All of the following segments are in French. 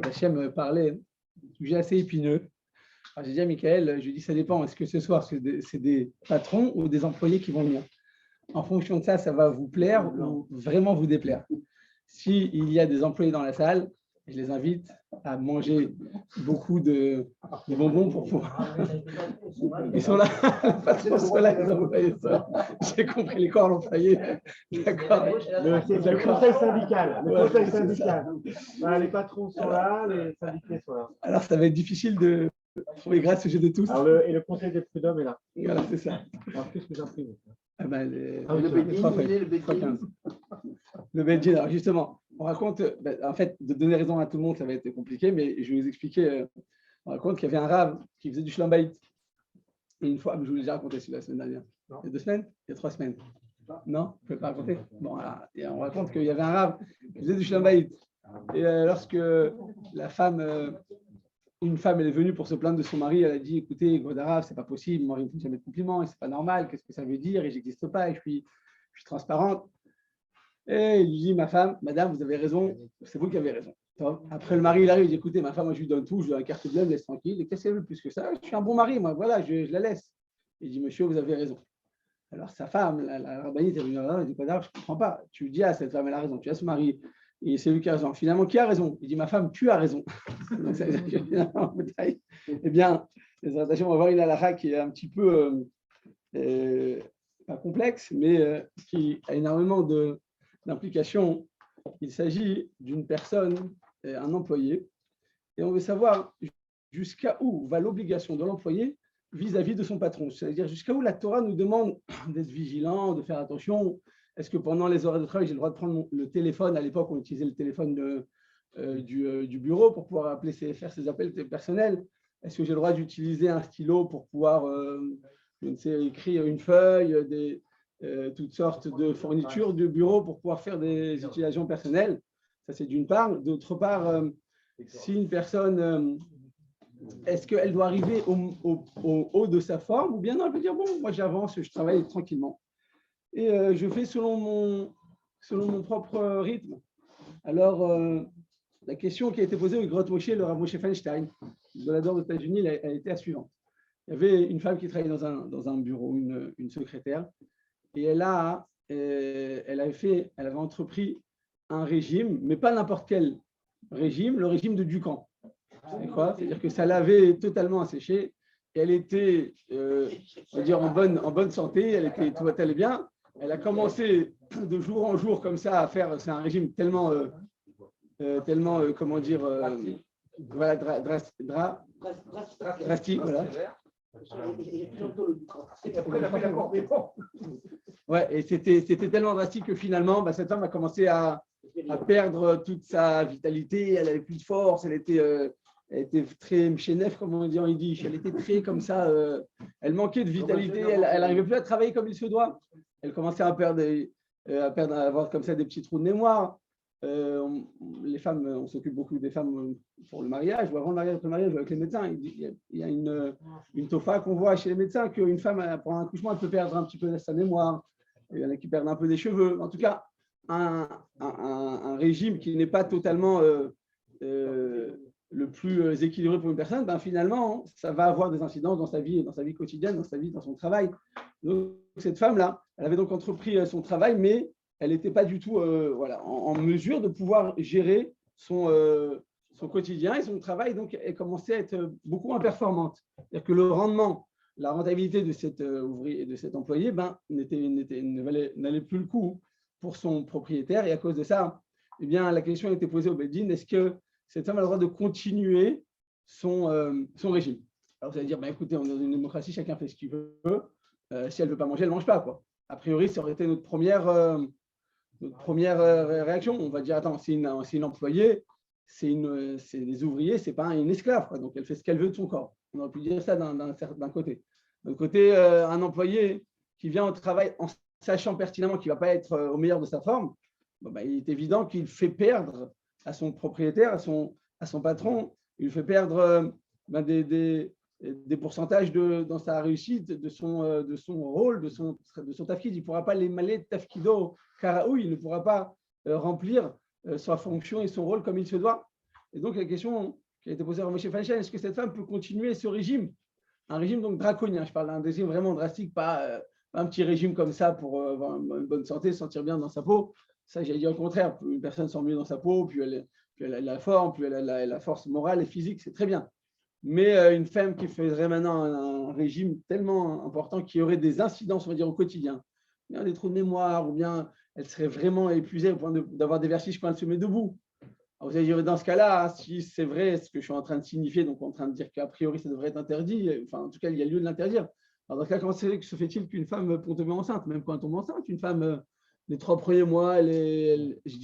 Hachem parlait d'un sujet assez épineux. Alors, j'ai dit à Michael, je lui ai dit, ça dépend, est-ce que ce soir, c'est des patrons ou des employés qui vont venir? En fonction de ça, ça va vous plaire ou vraiment vous déplaire. S'il y a des employés dans la salle, je les invite à manger beaucoup de bonbons pour pouvoir. Ils sont là, les patrons sont là, les employés sont là. J'ai compris, les corps l'ont failli. D'accord. C'est le conseil syndical. Le conseil syndical. Voilà, les patrons sont là, les syndiqués sont là. Alors, ça va être difficile de trouver grâce au jeu de tous. Alors, et le conseil des prud'hommes est là. Voilà, c'est ça. Alors, qu'est-ce que j'en prie? Le Beddin, alors justement, on raconte, en fait, de donner raison à tout le monde, ça va être compliqué, mais je vais vous expliquer. On raconte qu'il y avait un rave qui faisait du Shalom Bayit. Et une fois, je vous l'ai déjà raconté la semaine dernière. Il y a 2 semaines? Il y a 3 semaines. Non? Je ne peux pas raconter? Bon, alors, et on raconte qu'il y avait un rave qui faisait du Shalom Bayit. Et lorsque une femme elle est venue pour se plaindre de son mari, elle a dit, écoutez, Godarav, c'est pas possible, mon mari ne fait jamais de compliments, c'est pas normal, qu'est-ce que ça veut dire, et j'existe pas, et je suis transparente. Et il lui dit, ma femme, madame, vous avez raison, c'est vous qui avez raison. Après, le mari, il arrive, il dit, écoutez, ma femme, moi, je lui donne tout, je lui donne la carte bleue, elle me laisse tranquille, et qu'est-ce qu'elle veut plus que ça? Je suis un bon mari, moi, voilà, je la laisse. Il dit, monsieur, vous avez raison. Alors, sa femme, la rabbinite, elle lui dit, elle dit, Godarav, je ne comprends pas. Tu dis à cette femme, elle a raison, tu as ce mari. Et c'est lui qui a raison. Finalement, qui a raison? Il dit, ma femme, tu as raison. Eh bien, on va voir une halakha qui est un petit peu, pas complexe, mais qui a énormément d'implications. Il s'agit d'une personne, un employé, et on veut savoir jusqu'à où va l'obligation de l'employé vis-à-vis de son patron. C'est-à-dire jusqu'à où la Torah nous demande d'être vigilant, de faire attention. Est-ce que pendant les horaires de travail, j'ai le droit de prendre le téléphone? À l'époque, on utilisait le téléphone du bureau pour pouvoir appeler faire ses appels personnels. Est-ce que j'ai le droit d'utiliser un stylo pour pouvoir je ne sais, écrire une feuille, toutes sortes de fournitures du bureau pour pouvoir faire des utilisations personnelles? Ça, c'est d'une part. D'autre part, si une personne, est-ce qu'elle doit arriver au haut de sa forme ou bien non, elle peut dire, bon, moi j'avance, je travaille tranquillement. Et je fais selon mon propre rythme. Alors, la question qui a été posée au Grotte Moshe, le Rav Moshe Feinstein, de la aux États-Unis, elle a été la suivante. Il y avait une femme qui travaillait dans un bureau, une secrétaire, et elle avait entrepris un régime, mais pas n'importe quel régime, le régime de Ducan. C'est quoi? C'est-à-dire que ça l'avait totalement asséché, et elle était, on va dire, en bonne santé, tout allait bien. Elle a commencé de jour en jour comme ça à faire, c'est un régime tellement, comment dire, voilà, drastique, voilà. Ouais, et c'était tellement drastique que finalement, cette femme a commencé à perdre toute sa vitalité, elle n'avait plus de force, elle était très chénef, comme on dit en yiddish, elle était très comme ça, elle manquait de vitalité, elle n'arrivait plus à travailler comme il se doit. Elle commençait à avoir comme ça des petits trous de mémoire. Les femmes, on s'occupe beaucoup des femmes pour le mariage, ou avant le mariage, après le mariage, avec les médecins. Il y a une tofa qu'on voit chez les médecins, qu'une femme, pour un accouchement, elle peut perdre un petit peu de sa mémoire. Il y en a qui perdent un peu des cheveux. En tout cas, un régime qui n'est pas totalement le plus équilibré pour une personne, finalement, ça va avoir des incidences dans sa vie quotidienne, dans son travail. Donc, cette femme-là, elle avait donc entrepris son travail, mais elle n'était pas du tout en mesure de pouvoir gérer son quotidien et son travail. Donc, elle commençait à être beaucoup moins performante. C'est-à-dire que le rendement, la rentabilité de cet ouvrier, de cet employé, n'allait plus le coup pour son propriétaire. Et à cause de ça, eh bien, la question a été posée au Beddin, est-ce que cette femme a le droit de continuer son régime? Alors, vous allez dire, écoutez, on est dans une démocratie, chacun fait ce qu'il veut. Si elle ne veut pas manger, elle ne mange pas, quoi. A priori, ça aurait été notre première réaction. On va dire, attends, c'est une employée, c'est des ouvriers, c'est pas une esclave, quoi. Donc elle fait ce qu'elle veut de son corps. On aurait pu dire ça d'un côté. D'un côté, un employé qui vient au travail en sachant pertinemment qu'il ne va pas être au meilleur de sa forme, il est évident qu'il fait perdre à son propriétaire, à son patron, il lui fait perdre des pourcentages dans sa réussite, de son rôle, de son tafkid. Il ne pourra pas les maler tafkido karaoui, il ne pourra pas remplir sa fonction et son rôle comme il se doit. Et donc, la question qui a été posée à Moshe Feinstein, est-ce que cette femme peut continuer ce régime? Un régime donc draconien, je parle d'un régime vraiment drastique, pas un petit régime comme ça pour avoir une bonne santé, se sentir bien dans sa peau. Ça, j'allais dire au contraire, plus une personne sent mieux dans sa peau, plus elle a la forme, plus elle a la force morale et physique, c'est très bien. Mais une femme qui ferait maintenant un régime tellement important qui aurait des incidences, on va dire, au quotidien, bien des trous de mémoire, ou bien elle serait vraiment épuisée au point d'avoir des vertiges quand elle se met debout. Alors vous allez dire, dans ce cas-là, si c'est vrai ce que je suis en train de signifier, donc en train de dire qu'a priori ça devrait être interdit, enfin en tout cas il y a lieu de l'interdire. Alors dans ce cas, comment se fait-il qu'une femme peut tomber enceinte? Même quand elle tombe enceinte, une femme, les 3 premiers mois, je ne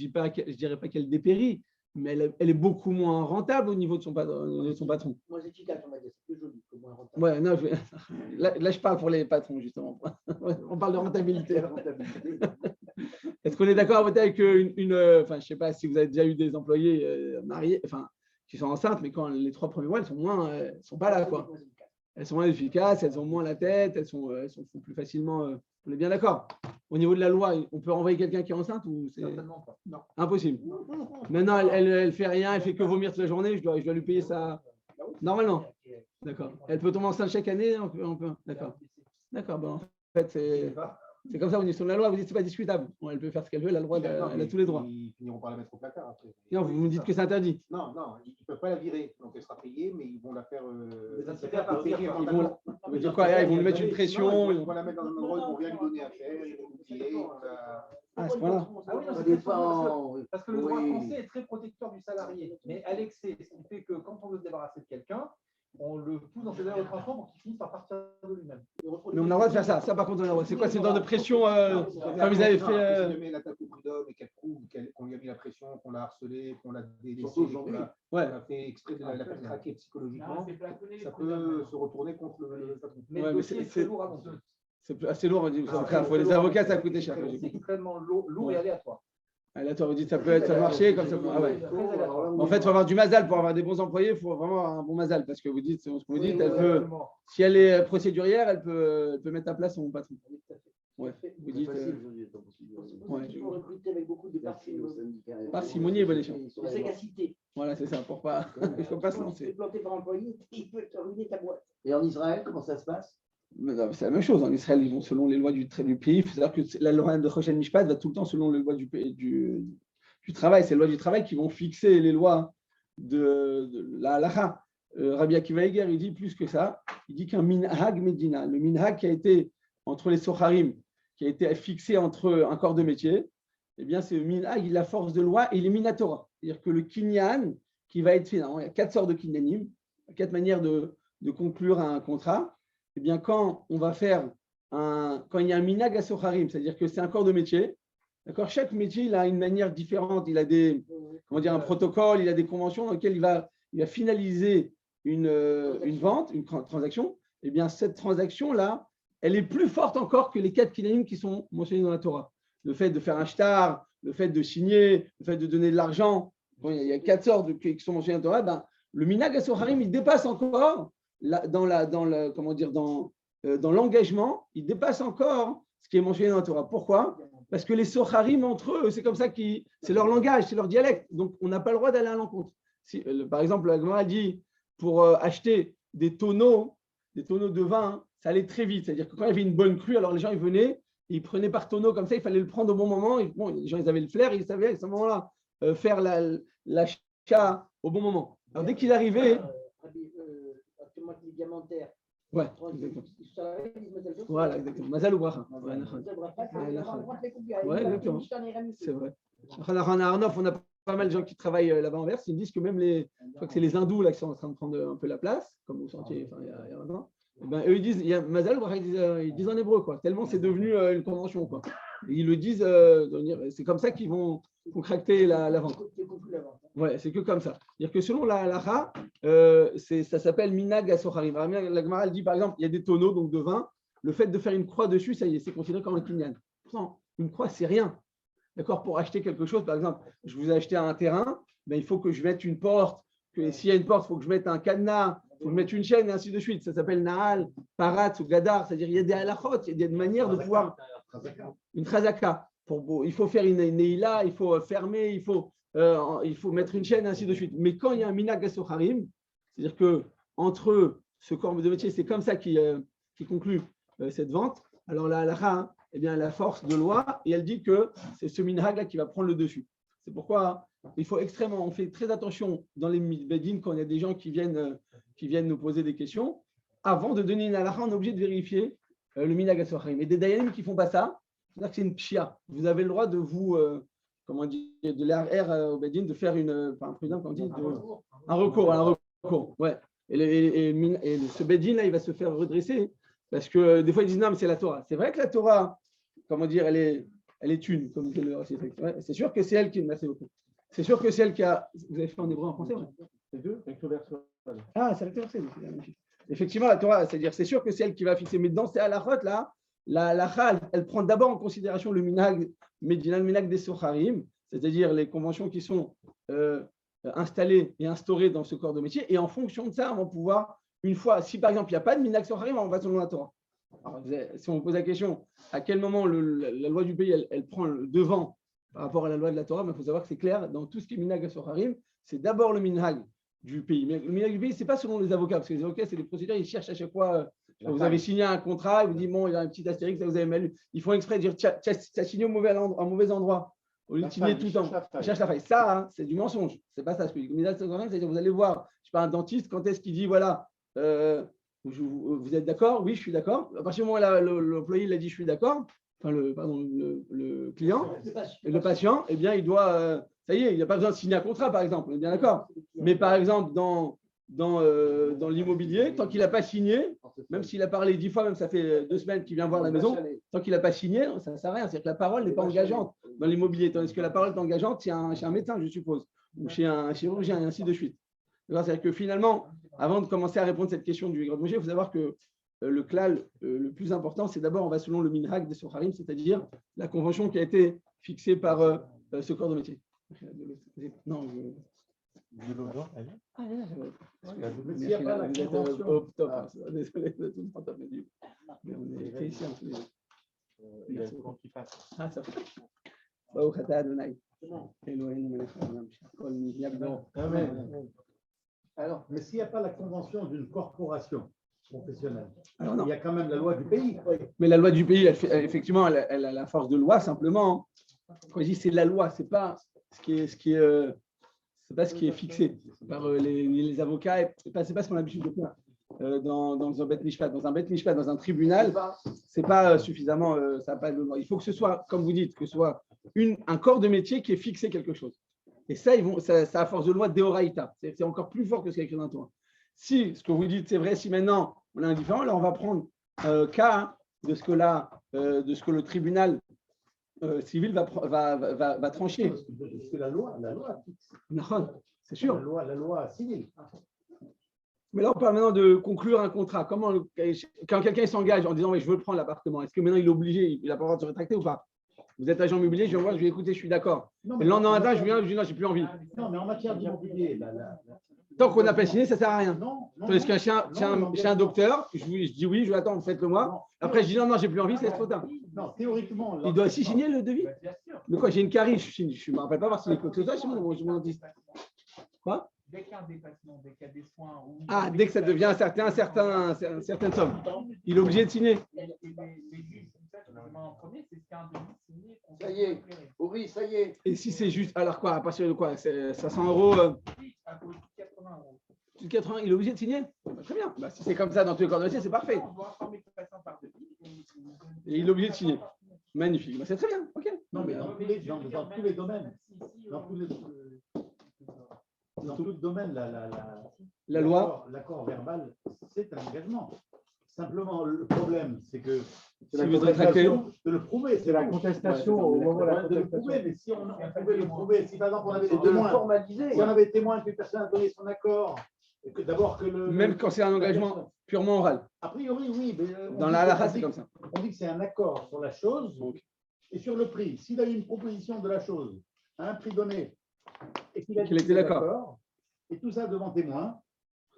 dirais pas qu'elle dépérit, mais elle est beaucoup moins rentable au niveau de son patron. Moins efficace, on va dire, c'est plus joli que moins rentable. Ouais, non, là, je parle pour les patrons, justement. On parle de rentabilité. Est-ce qu'on est d'accord avec enfin, je ne sais pas si vous avez déjà eu des employés mariés, enfin, qui sont enceintes, mais quand les 3 premiers mois, elles sont pas là, quoi. Elles sont moins efficaces, elles ont moins la tête, elles sont plus facilement. On est bien d'accord. Au niveau de la loi, on peut renvoyer quelqu'un qui est enceinte ou c'est Certainement pas. Non. Impossible. Maintenant, elle fait rien, elle fait que vomir toute la journée. Je dois lui payer ça normalement. D'accord. Elle peut tomber enceinte chaque année. On peut. D'accord. D'accord. Bon, en fait, c'est comme ça, on est sur la loi, vous dites que ce n'est pas discutable. Bon, elle peut faire ce qu'elle veut, elle a le droit, elle a tous les droits. Ils finiront par la mettre au placard après. Non, vous me dites que c'est interdit. Non, ils ne peuvent pas la virer. Donc elle sera payée, mais ils vont la faire. Ils vont lui mettre une pression. Ils vont la mettre dans un endroit, ils vont rien lui donner à faire, ils vont l'oublier. À ce point-là. Ah oui, non, ça dépend. Parce que le droit français est très protecteur du salarié. Mais à l'excès, ce qui fait que quand on veut se débarrasser de quelqu'un, on le pousse dans ses heures de transport pour qu'il finisse par partir de lui-même. Mais on a le droit de faire ça. Ça, par contre, on a le droit. C'est quoi? C'est dans de pression, comme ils avaient fait. Si elle l'attaque au prud'homme et qu'elle prouve qu'on lui a mis la pression, qu'on l'a harcelé, qu'on l'a délaissé, qu'on a fait exprès de la faire craquer psychologiquement, ça peut se retourner contre le patron. Mais c'est lourd à monter. C'est assez lourd. Pour les avocats, ça coûte cher. C'est extrêmement lourd et aléatoire. Aléatoire, vous dites ça peut marcher comme ça. Ah ouais. En fait, il faut avoir du mazal pour avoir des bons employés. Il faut vraiment avoir un bon mazal parce que vous dites, ce que vous dites, elle peut, si elle est procédurière, elle peut mettre à place son patron. Ouais. Vous dites. Il faut recruter avec beaucoup de parcimonie et bonne échange. De sagacité. Voilà, c'est ça. Pour pas, il ne faut pas se lancer. Planté par employé, il peut te ruiner ta boîte. Et en Israël, comment ça se passe? C'est la même chose. En Israël, ils vont selon les lois du pays. Il faut savoir que la loi de Choshen Mishpat va tout le temps selon les lois du travail. C'est les lois du travail qui vont fixer les lois de la halakha. Rabbi Akiva Eger, il dit plus que ça. Il dit qu'un minhag medina, le minhag qui a été entre les socharim, qui a été fixé entre un corps de métier, eh bien, c'est le minhag, il a force de loi et il est minatora. C'est-à-dire que le kinyan qui va être fait, il y a 4 sortes de kinyanim, 4 manières de conclure un contrat. Eh bien, quand il y a un minhag à socharim, c'est-à-dire que c'est un corps de métier, d'accord, chaque métier il a une manière différente, il a un protocole, il a des conventions dans lesquelles il va finaliser une vente, une transaction. Eh bien, cette transaction-là, elle est plus forte encore que les 4 kinyanim qui sont mentionnés dans la Torah. Le fait de faire un shtar, le fait de signer, le fait de donner de l'argent. Bon, il y a 4 sortes qui sont mentionnées dans la Torah. Ben, le minhag à socharim, il dépasse encore. Dans l'engagement, il dépasse encore ce qui est mentionné dans la Torah. Pourquoi? Parce que les socharim entre eux, c'est comme ça c'est leur langage, c'est leur dialecte. Donc, on n'a pas le droit d'aller à l'encontre. Par exemple, la Gemara dit pour acheter des tonneaux de vin, ça allait très vite. C'est-à-dire que quand il y avait une bonne crue, alors les gens ils venaient, ils prenaient par tonneau comme ça, il fallait le prendre au bon moment. Les gens ils avaient le flair, ils savaient à ce moment-là faire l'achat au bon moment. Alors dès qu'il arrivait. Diamantaire. Ouais, exactement. Voilà, exactement. Mazal ou bracha. Ouais, exactement. C'est vrai. On a pas mal de gens qui travaillent là-bas en Verse. Ils me disent que même je crois que c'est les hindous là qui sont en train de prendre un peu la place, comme au sentier, il y a 20 ans. Et ben, eux, ils disent, il y a Mazal ou bracha, ils disent en hébreu, quoi. Tellement c'est devenu une convention, quoi. Et ils le disent, c'est comme ça qu'ils vont contracter la vente. Ouais, c'est que comme ça. C'est-à-dire que selon la halakha, ça s'appelle minhag à socharim. La Gemara dit par exemple, il y a des tonneaux donc de vin. Le fait de faire une croix dessus, ça y est, c'est considéré comme un kinyan. Pourtant, une croix, c'est rien. D'accord? Pour acheter quelque chose, par exemple, je vous ai acheté un terrain, ben, il faut que je mette une porte. S'il y a une porte, il faut que je mette un cadenas, il faut que je mette une chaîne, et ainsi de suite. Ça s'appelle nahal, parat ou gadar. C'est-à-dire il y a des halachot, il y a des manières de pouvoir. Une chazaka. Il faut faire une neila, il faut fermer, il faut. il faut mettre une chaîne, ainsi de suite. Mais quand il y a un minag esocharim, c'est-à-dire que entre ce corps de métier, c'est comme ça qui conclut cette vente. Alors la halakha, eh bien, la force de loi, et elle dit que c'est ce minhag là qui va prendre le dessus. C'est pourquoi on fait très attention dans les bedin quand il y a des gens qui viennent nous poser des questions. Avant de donner une halakha, on est obligé de vérifier le minhag esocharim. Et des dayanim qui font pas ça, c'est-à-dire que c'est une pshia. Vous avez le droit de vous de l'AR au Bedin, de faire un recours. Ouais. Et ce Bedin là, il va se faire redresser parce que des fois ils disent non, mais c'est la Torah. C'est vrai que la Torah, elle est une, comme dit le Rashi. Ouais, c'est sûr que c'est elle qui merci beaucoup. C'est sûr que c'est elle qui a. Vous avez fait en hébreu en français, ouais. Les deux, avec le verset. Ah, c'est avec le verset. Effectivement, la Torah, c'est-à-dire c'est sûr que c'est elle qui va fixer. Mais dans ces halachot là, la halakha, elle prend d'abord en considération le minhag Medina, le minhag des socharim, c'est-à-dire les conventions qui sont installées et instaurées dans ce corps de métier. Et en fonction de ça, on va pouvoir, une fois, si par exemple il n'y a pas de minhag socharim, on va selon la Torah. Alors, si on vous pose la question, à quel moment la loi du pays, elle prend le devant par rapport à la loi de la Torah, il faut savoir que c'est clair, dans tout ce qui est minhag socharim, c'est d'abord le minhag du pays. Mais le minhag du pays, ce n'est pas selon les avocats, parce que les avocats, c'est des procédures, ils cherchent à chaque fois. Vous avez signé un contrat, ils vous disent, bon, il y a un petit astérix, ça vous avez mal lu. Ils font exprès de dire, tu as signé au mauvais endroit. Au lieu de signer tout le temps. Ils cherchent la faille. Ça, hein, c'est du mensonge. C'est pas ça. C'est-à-dire, vous allez voir, je ne sais pas, un dentiste, quand est-ce qu'il dit, voilà, vous êtes d'accord? Oui, je suis d'accord. À partir du moment où l'employé il a dit, je suis d'accord, enfin, le client, le patient, eh bien, il doit, ça y est, il n'a pas besoin de signer un contrat, par exemple. On est bien d'accord. Mais par exemple, dans l'immobilier, tant qu'il n'a pas signé, même s'il a parlé 10 fois, même ça fait 2 semaines qu'il vient voir la maison, tant qu'il n'a pas signé, ça ne sert à rien. C'est-à-dire que la parole n'est pas engageante dans l'immobilier, tandis que la parole est engageante chez un médecin, je suppose, ou chez un chirurgien, et ainsi de suite. C'est-à-dire que finalement, avant de commencer à répondre à cette question du Grad Moshe, il faut savoir que le klal le plus important, c'est d'abord, on va selon le minhag des socharim, c'est-à-dire la convention qui a été fixée par ce corps de métier. Non, S'il n'y a pas la convention. Désolé de tout le temps, mais on est fait ici en tous les deux. Ah, ça fait. Alors, mais s'il n'y a pas la convention d'une corporation professionnelle, il y a quand même la loi du pays. Mais la loi du pays, effectivement, elle a la force de loi, simplement. Quand je dis c'est la loi, ce n'est pas ce qui est fixé par les avocats, ce n'est pas ce qu'on a l'habitude de faire dans un bet mishpat. Dans un bet mishpat, dans un tribunal, ce n'est pas suffisamment, ça n'a pas de loi. Il faut que ce soit, comme vous dites, que ce soit un corps de métier qui ait fixé quelque chose. Et ça, ça a force de loi d'Eoraïta. C'est encore plus fort que ce qu'il y a écrit dans le Torah. Si ce que vous dites, c'est vrai, si maintenant on a un différent, alors on va prendre cas de ce que le tribunal civil va trancher. C'est la loi. Non, c'est sûr. La loi civile. Mais là, on parle maintenant de conclure un contrat. Quand quelqu'un s'engage en disant je veux prendre l'appartement, est-ce que maintenant il est obligé, il n'a pas le droit de se rétracter ou pas? Vous êtes agent immobilier, je vais écouter, je suis d'accord. Le lendemain matin, je viens, je dis non, j'ai plus envie. Non, mais en matière d'immobilier, tant qu'on n'a pas signé, ça ne sert à rien. Non. Tandis qu'un chez un docteur, je dis oui, je vais attendre, faites-le moi. Après, je dis non, j'ai plus envie, c'est trop tard. Non, théoriquement. Il doit aussi signer le devis. De quoi? J'ai une carie, je ne me rappelle pas avoir signé quoi que ce soit chez mon dentiste. Quoi? Dès qu'il y a un dépassement, dès qu'il y a des soins. Dès que ça devient une certaine somme, il est obligé de signer. Ça y est, oui, ça y est. Et si c'est juste, alors quoi, à partir de quoi? C'est 500 €. 80, il est obligé de signer? Très bien. Si c'est comme ça dans tous les corps de métier, c'est parfait. Et il est obligé de signer. Magnifique. C'est très bien. Ok. Non, mais dans tous les domaines. Dans tout le domaine, la loi. L'accord verbal, c'est un engagement. Simplement, le problème, c'est que c'est la contestation de le prouver. C'est la contestation au moment de le prouver. Mais si on pouvait le prouver, si par exemple on avait des témoins, si on avait des témoins que personne n'a donné son accord, et que d'abord que même quand c'est un engagement purement oral. A priori, oui. Mais dans la halakha, c'est comme ça. On dit que c'est un accord sur la chose et sur le prix. S'il a eu une proposition de la chose à un prix donné et qu'il était d'accord, et tout ça devant témoin,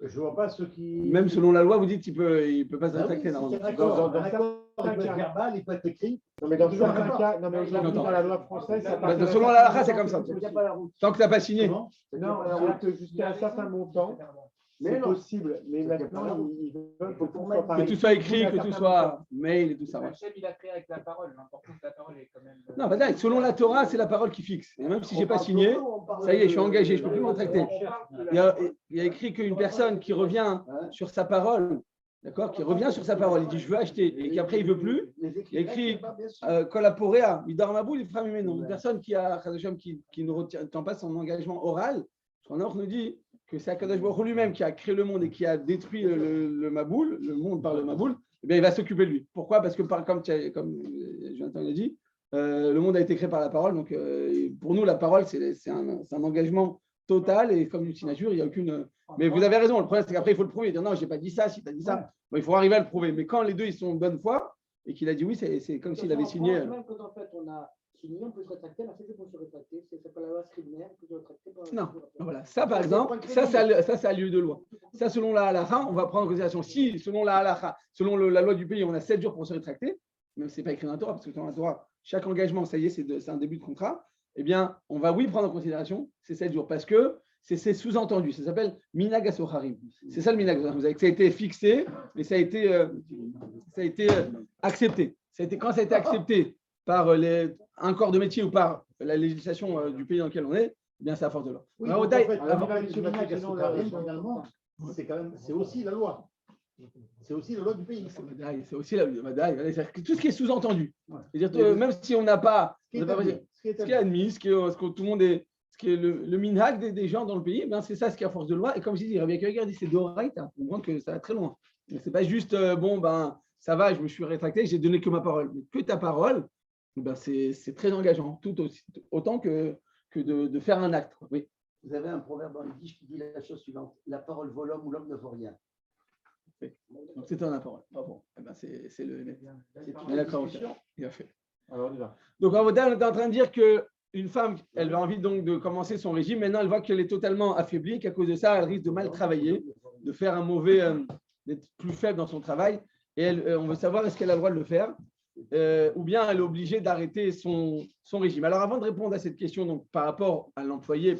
Je ne vois pas ceux qui. Même selon la loi, vous dites qu'il ne peut pas se rétracter. Dans un accord verbal, il peut être écrit. Non, mais dans certains cas, dans la loi française, ça part. Selon la halakha, c'est comme ça. Tant que tu n'as pas signé. Non, jusqu'à un certain montant. C'est possible, mais maintenant, ils veulent que tout soit écrit, que tout soit mail et tout ça. Hachem, il a créé avec la parole. L'important, c'est que la parole est quand même. Non, bah, selon la Torah, c'est la parole qui fixe. Et même si je n'ai pas signé, ça y est, je suis engagé, je ne peux plus me rétracter. Il y a écrit qu'une personne qui revient sur sa parole, d'accord, qui revient sur sa parole, il dit je veux acheter, et qu'après il ne veut plus, il y a écrit Kolaporea, il dort ma boule, il fera mieux. Non, une personne qui ne retient pas son engagement oral, son ordre nous dit que c'est Akadosh Baruch Hu lui-même qui a créé le monde et qui a détruit le Maboul, le monde par le Maboul, eh bien, il va s'occuper de lui. Pourquoi? Parce que, comme Jonathan l'a dit, le monde a été créé par la parole. Donc, pour nous, la parole, c'est un engagement total et comme une signature, il n'y a aucune. Mais vous avez raison, le problème, c'est qu'après, il faut le prouver. Dire non, je n'ai pas dit ça, si tu as dit ça. Bon, il faut arriver à le prouver. Mais quand les deux, ils sont de bonne foi et qu'il a dit oui, c'est comme s'il avait signé. Même quand en fait, on a signé, on peut se rétracter, mais c'est qu'on se rétracter. C'est pas la loi Scribner, on peut se rétracter. Non, voilà. Ça, par exemple, ça, c'est un lieu de loi. Ça, selon la halakha, on va prendre en considération. Si, selon la halakha, selon la loi du pays, on a 7 jours pour se rétracter, même si ce n'est pas écrit dans la Torah, parce que dans la Torah, chaque engagement, ça y est, c'est un début de contrat, eh bien, on va, oui, prendre en considération ces 7 jours, parce que c'est sous-entendu. Ça s'appelle Minag Asocharim. C'est ça le Minag Asocharim. Ça a été fixé, mais ça a été accepté. Quand ça a été accepté par un corps de métier ou par la législation du pays dans lequel on est, eh bien, c'est à force de loi. Oui, c'est aussi la loi. C'est aussi la loi du pays. C'est aussi la loi. Tout ce qui est sous-entendu. C'est-à-dire, même si on n'a pas. Ce qui est admis, ce que tout le monde est. Ce qui est le minhag des gens dans le pays, ben c'est ça ce qui est à force de loi. Et comme je dis, Rabbi Akiva dit c'est d'oraita. On comprend que ça va très loin. Ce n'est pas juste, ça va, je me suis rétracté, j'ai donné que ma parole. Mais que ta parole, ben c'est très engageant, tout aussi, autant que de faire un acte. Oui. Vous avez un proverbe dans l'Yiddish qui dit la chose suivante: la parole vaut l'homme ou l'homme ne vaut rien. Oui. Donc c'est un parole. Ah bon. Eh ben c'est le. C'est d'accord. Il a fait. Alors on y va. Donc on est en train de dire qu'une femme, elle a envie donc de commencer son régime. Maintenant, elle voit qu'elle est totalement affaiblie, qu'à cause de ça, elle risque de mal travailler, de faire un mauvais, d'être plus faible dans son travail. Et on veut savoir est-ce qu'elle a le droit de le faire. Ou bien elle est obligée d'arrêter son régime. Alors avant de répondre à cette question donc, par rapport à l'employé,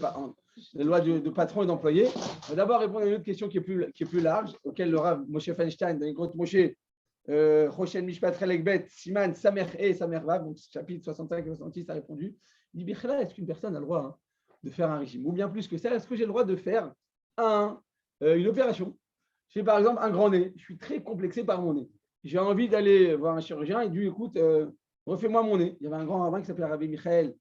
la loi de patron et d'employé, on va d'abord répondre à une autre question qui est plus large, auquel le Rav Moshe Feinstein, dans les grottes Moshe, Rochen Mishpat Relekbet, Siman, Samer et Samer Vav, donc chapitre 65 et 66 a répondu. Il dit Bichla, est-ce qu'une personne a le droit de faire un régime? Ou bien plus que ça, est-ce que j'ai le droit de faire une opération? J'ai par exemple un grand nez, je suis très complexé par mon nez. J'ai envie d'aller voir un chirurgien et lui, écoute, refais-moi mon nez. Il y avait un grand rabbin qui s'appelait Rabbi Michael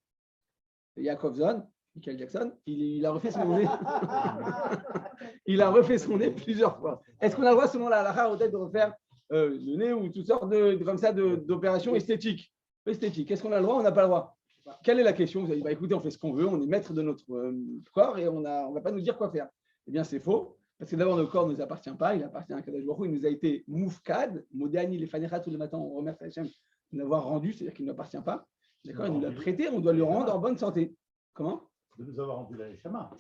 Jackson, il a refait son nez. Il a refait son nez plusieurs fois. Est-ce qu'on a le droit, selon la halakha, peut-être de refaire le nez ou toutes sortes d'opérations esthétiques? Est-ce qu'on a le droit ou on n'a pas le droit? Quelle est la question? Vous avez dit, écoutez, on fait ce qu'on veut, on est maître de notre corps et on ne va pas nous dire quoi faire. Eh bien, c'est faux. Parce que d'abord, notre corps ne nous appartient pas, il appartient à Kadosh Baruch Hu, il nous a été moufkad, modani les fanecha tous les matins, on remercie Hachem de l'avoir rendu, c'est-à-dire qu'il ne nous appartient pas. D'accord, il nous l'a prêté, on doit le rendre en bonne santé. Comment? De nous avoir rendu la Neshama.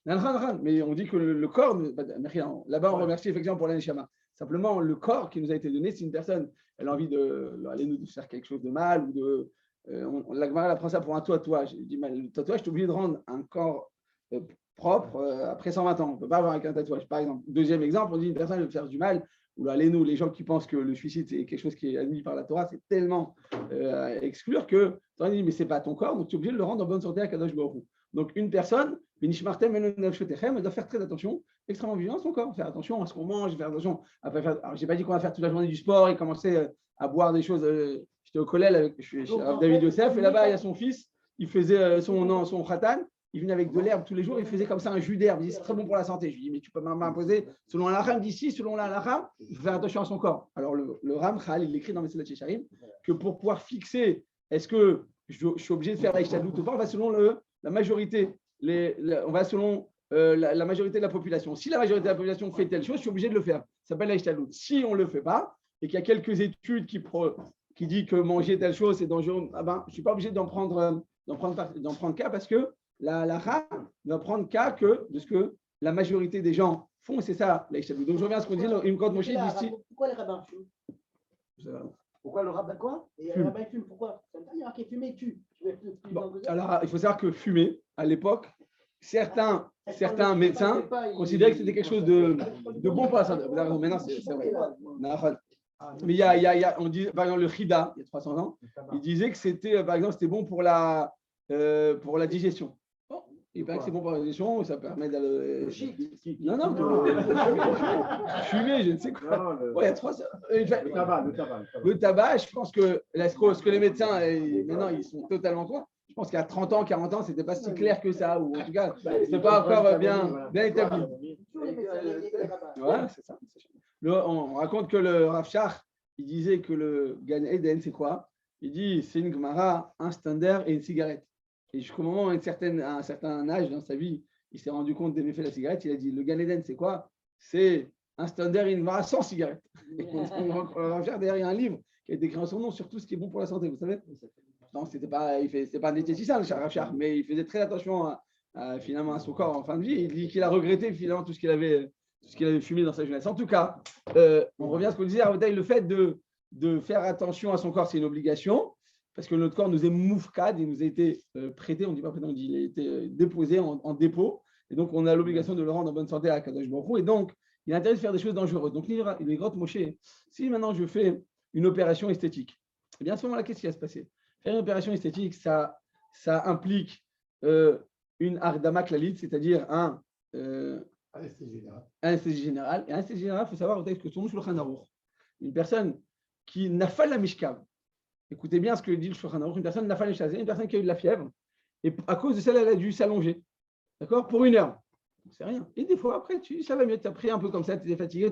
La Neshama. Mais on dit que le corps, là-bas on remercie effectivement pour la Neshama. Simplement, le corps qui nous a été donné, si une personne elle a envie d'aller nous faire quelque chose de mal, ou de. La Gemara prend ça pour un tatouage. Je dis, le tatouage, tu es obligé de rendre un corps propre après 120 ans. On ne peut pas avoir avec un tatouage. Par exemple, deuxième exemple, on dit une personne veut faire du mal, ou allez-nous, les gens qui pensent que le suicide c'est quelque chose qui est admis par la Torah, c'est tellement exclure que on dit mais c'est pas ton corps, donc tu es obligé de le rendre en bonne santé à Kadosh Baruch Hu. Donc une personne, elle doit faire très attention, extrêmement vigilant à son corps, faire attention à ce qu'on mange, faire attention à pas faire. Alors j'ai pas dit qu'on va faire toute la journée du sport et commencer à boire des choses. J'étais au collège je suis chez David Yosef et là-bas il y a son fils, il faisait son khatan. Il venait avec de l'herbe tous les jours, il faisait comme ça un jus d'herbe. Il dit c'est très bon pour la santé. Je lui dis mais tu peux m'imposer selon la halakha. Il me dit si, selon la halakha, il faut faire attention à son corps. Alors le Ramchal, il écrit dans Meselat Yesharim que pour pouvoir fixer est-ce que je suis obligé de faire la Ishtadlut ou pas, on va selon la majorité. On va selon la majorité de la population. Si la majorité de la population fait telle chose, je suis obligé de le faire. Ça s'appelle la Ishtadlut. Si on ne le fait pas et qu'il y a quelques études qui disent que manger telle chose c'est dangereux, je ne suis pas obligé d'en prendre cas parce que la halakha ne va prendre cas que de ce que la majorité des gens font, c'est ça, l'Aïchabou. Donc je reviens à ce qu'on dit, une quand Moshe dit ici. Pourquoi les rabbins fument? Pourquoi le rabbin quoi? Et le rabbin fume, pourquoi? Ça veut dire qu'il y a marqué fumer, tue. Bon, alors, il faut savoir que fumer, à l'époque, certains médecins considéraient que c'était quelque chose de bon pour la santé. Vous avez raison, maintenant, c'est vrai. Mais il y a, on dit, par exemple, le Chida, il y a 300 ans, il disait que c'était, par exemple, c'était bon pour la digestion. Bon, il paraît que c'est bon pour la digestion, ça permet d'aller. Non, fumer, je ne sais quoi. Ouais, il y a 300. Le tabac, je pense que ce que les médecins, maintenant, ils sont totalement contre. Je pense qu'il y a 30 ans, 40 ans, ce n'était pas si clair que ça, ou en tout cas, ce n'était pas encore bien établi. Voilà, c'est ça. On raconte que le Rav Shach, il disait que le Gan Eden, c'est quoi? Il dit, c'est une Gemara, un standard et une cigarette. Et jusqu'au moment, à un certain âge dans sa vie, il s'est rendu compte des méfaits de la cigarette. Il a dit, le Gan Eden, c'est quoi? C'est un standard et une Gemara sans cigarette. Et Rav Shach, derrière, il y a un livre qui a été écrit en son nom sur tout ce qui est bon pour la santé, vous savez? Non, c'était pas un diététicien, le Rav Shach, mais il faisait très attention finalement à son corps en fin de vie. Il dit qu'il a regretté finalement tout ce qu'il avait fumé dans sa jeunesse. En tout cas, on revient à ce qu'on disait, le fait de faire attention à son corps, c'est une obligation, parce que notre corps nous est moufkad, il nous a été prêté, on ne dit pas prêté, on dit il a été déposé en dépôt, et donc on a l'obligation de le rendre en bonne santé à Kadosh Baruch Hu, et donc il est intéressant de faire des choses dangereuses. Donc il est grotte Moshe, si maintenant je fais une opération esthétique, eh bien à ce moment-là, qu'est-ce qui va se passer? Faire une opération esthétique, ça implique une ardama klalit, c'est-à-dire anesthésie générale. Et anesthésie générale, il faut savoir que son nom Shulchan Aruch, une personne qui n'a pas la mishkav. Écoutez bien ce que dit le Shulchan Aruch, une personne n'a pas la mishkav, une personne qui a eu de la fièvre, et à cause de cela, elle a dû s'allonger. D'accord? Pour 1 heure. C'est rien. Et des fois, après, ça va mieux. Tu as pris un peu comme ça, tu es fatigué,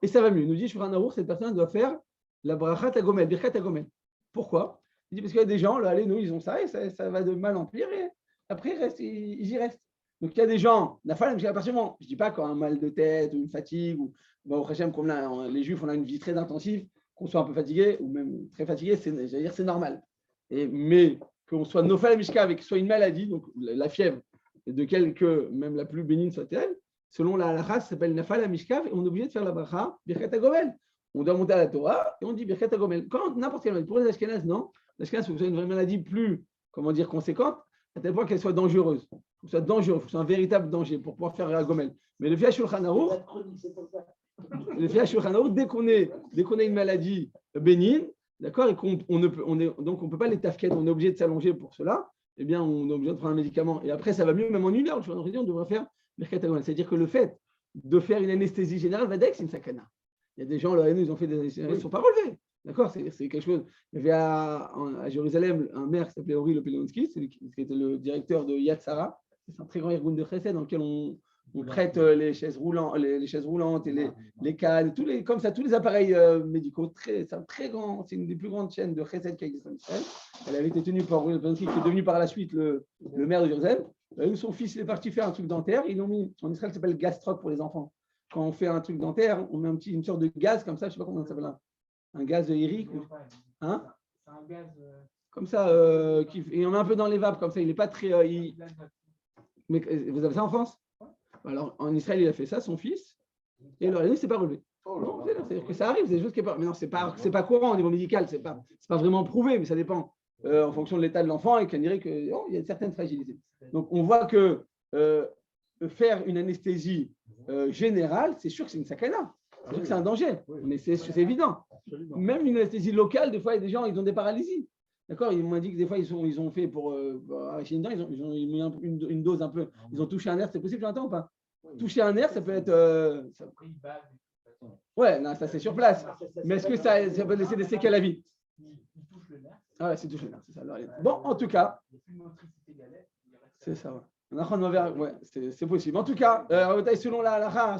et ça va mieux. Il nous dit Shulchan Aruch, cette personne doit faire la brachat agomel, birkat agomel. Pourquoi? Il dit parce qu'il y a des gens, là, allez, nous, ils ont ça, et ça va de mal en pire, et après, ils y restent. Donc, il y a des gens, je ne dis pas quand un mal de tête ou une fatigue, ou au Hachem, comme là, les Juifs, on a une vie très intensive, qu'on soit un peu fatigué ou même très fatigué, c'est normal. Mais qu'on soit nofal mishka avec soit une maladie, donc la fièvre, de quelque, même la plus bénigne soit-elle, selon la halakha, ça s'appelle nafal mishka, et on est obligé de faire la bracha, birkat agomel. On doit monter à la Torah et on dit birkat agomel. Quand n'importe quelle maladie, pour les Ashkenazes, non. Les Ashkenazes, il faut que ce soit une vraie maladie plus, conséquente, à tel point qu'elle soit dangereuse. Il faut que ce soit dangereux, il faut que ce soit un véritable danger pour pouvoir faire la gomel. Mais le Fiach Shulchan Aruch, dès qu'on a une maladie bénigne, d'accord, et donc on ne peut pas les tafket, on est obligé de s'allonger pour cela, eh bien on est obligé de prendre un médicament. Et après, ça va mieux, même en 1 heure, on devrait faire birkat agomel. C'est-à-dire que le fait de faire une anesthésie générale, Vadek, c'est une sakana. Il y a des gens, là, ils ont fait des anesthésies, ils ne sont pas relevés. D'accord, c'est quelque chose. Il y avait à Jérusalem un maire qui s'appelait Ori Lopelonsky, qui était le directeur de Yad Sarah. C'est un très grand ergoun de Chesed dans lequel on prête les chaises roulantes, et les cannes, comme ça, tous les appareils médicaux. C'est un très grand, c'est une des plus grandes chaînes de Chesed qui existe en Israël. Elle avait été tenue par Ori Lopelonsky, qui est devenu par la suite le maire de Jérusalem. Son fils est parti faire un truc dentaire. Ils l'ont mis en Israël, ça s'appelle gastroc pour les enfants. Quand on fait un truc dentaire, on met une sorte de gaz comme ça, je ne sais pas comment ça s'appelle. Un gaz irique, hein? C'est un gaz comme ça, et on met un peu dans les vapes comme ça. Il n'est pas très. Mais vous avez ça en France? Alors en Israël, il a fait ça, son fils, et alors il ne s'est pas relevé. C'est-à-dire que ça arrive, c'est des choses qui pas. Mais non, c'est pas courant au niveau médical, c'est pas vraiment prouvé, mais ça dépend en fonction de l'état de l'enfant et qu'on dirait qu'il y a une certaine fragilité. Donc on voit que faire une anesthésie générale, c'est sûr que c'est une sakana. C'est-à-dire que c'est un danger, mais c'est évident. Même une anesthésie locale, des fois, il y a des gens, ils ont des paralysies. D'accord? Ils m'ont dit que des fois, ils ont fait pour arracher une dent, ils ont mis une dose un peu. Ils ont touché un nerf, c'est possible, j'entends ou pas? Toucher un nerf, ça peut être. Ouais, non, ça c'est sur place. Mais est-ce que ça peut laisser des séquelles à vie? Ah ouais, c'est toucher le nerf, c'est ça. Alors, bon, en tout cas, c'est ça. Ouais. Ouais, c'est possible. En tout cas, selon la halakha,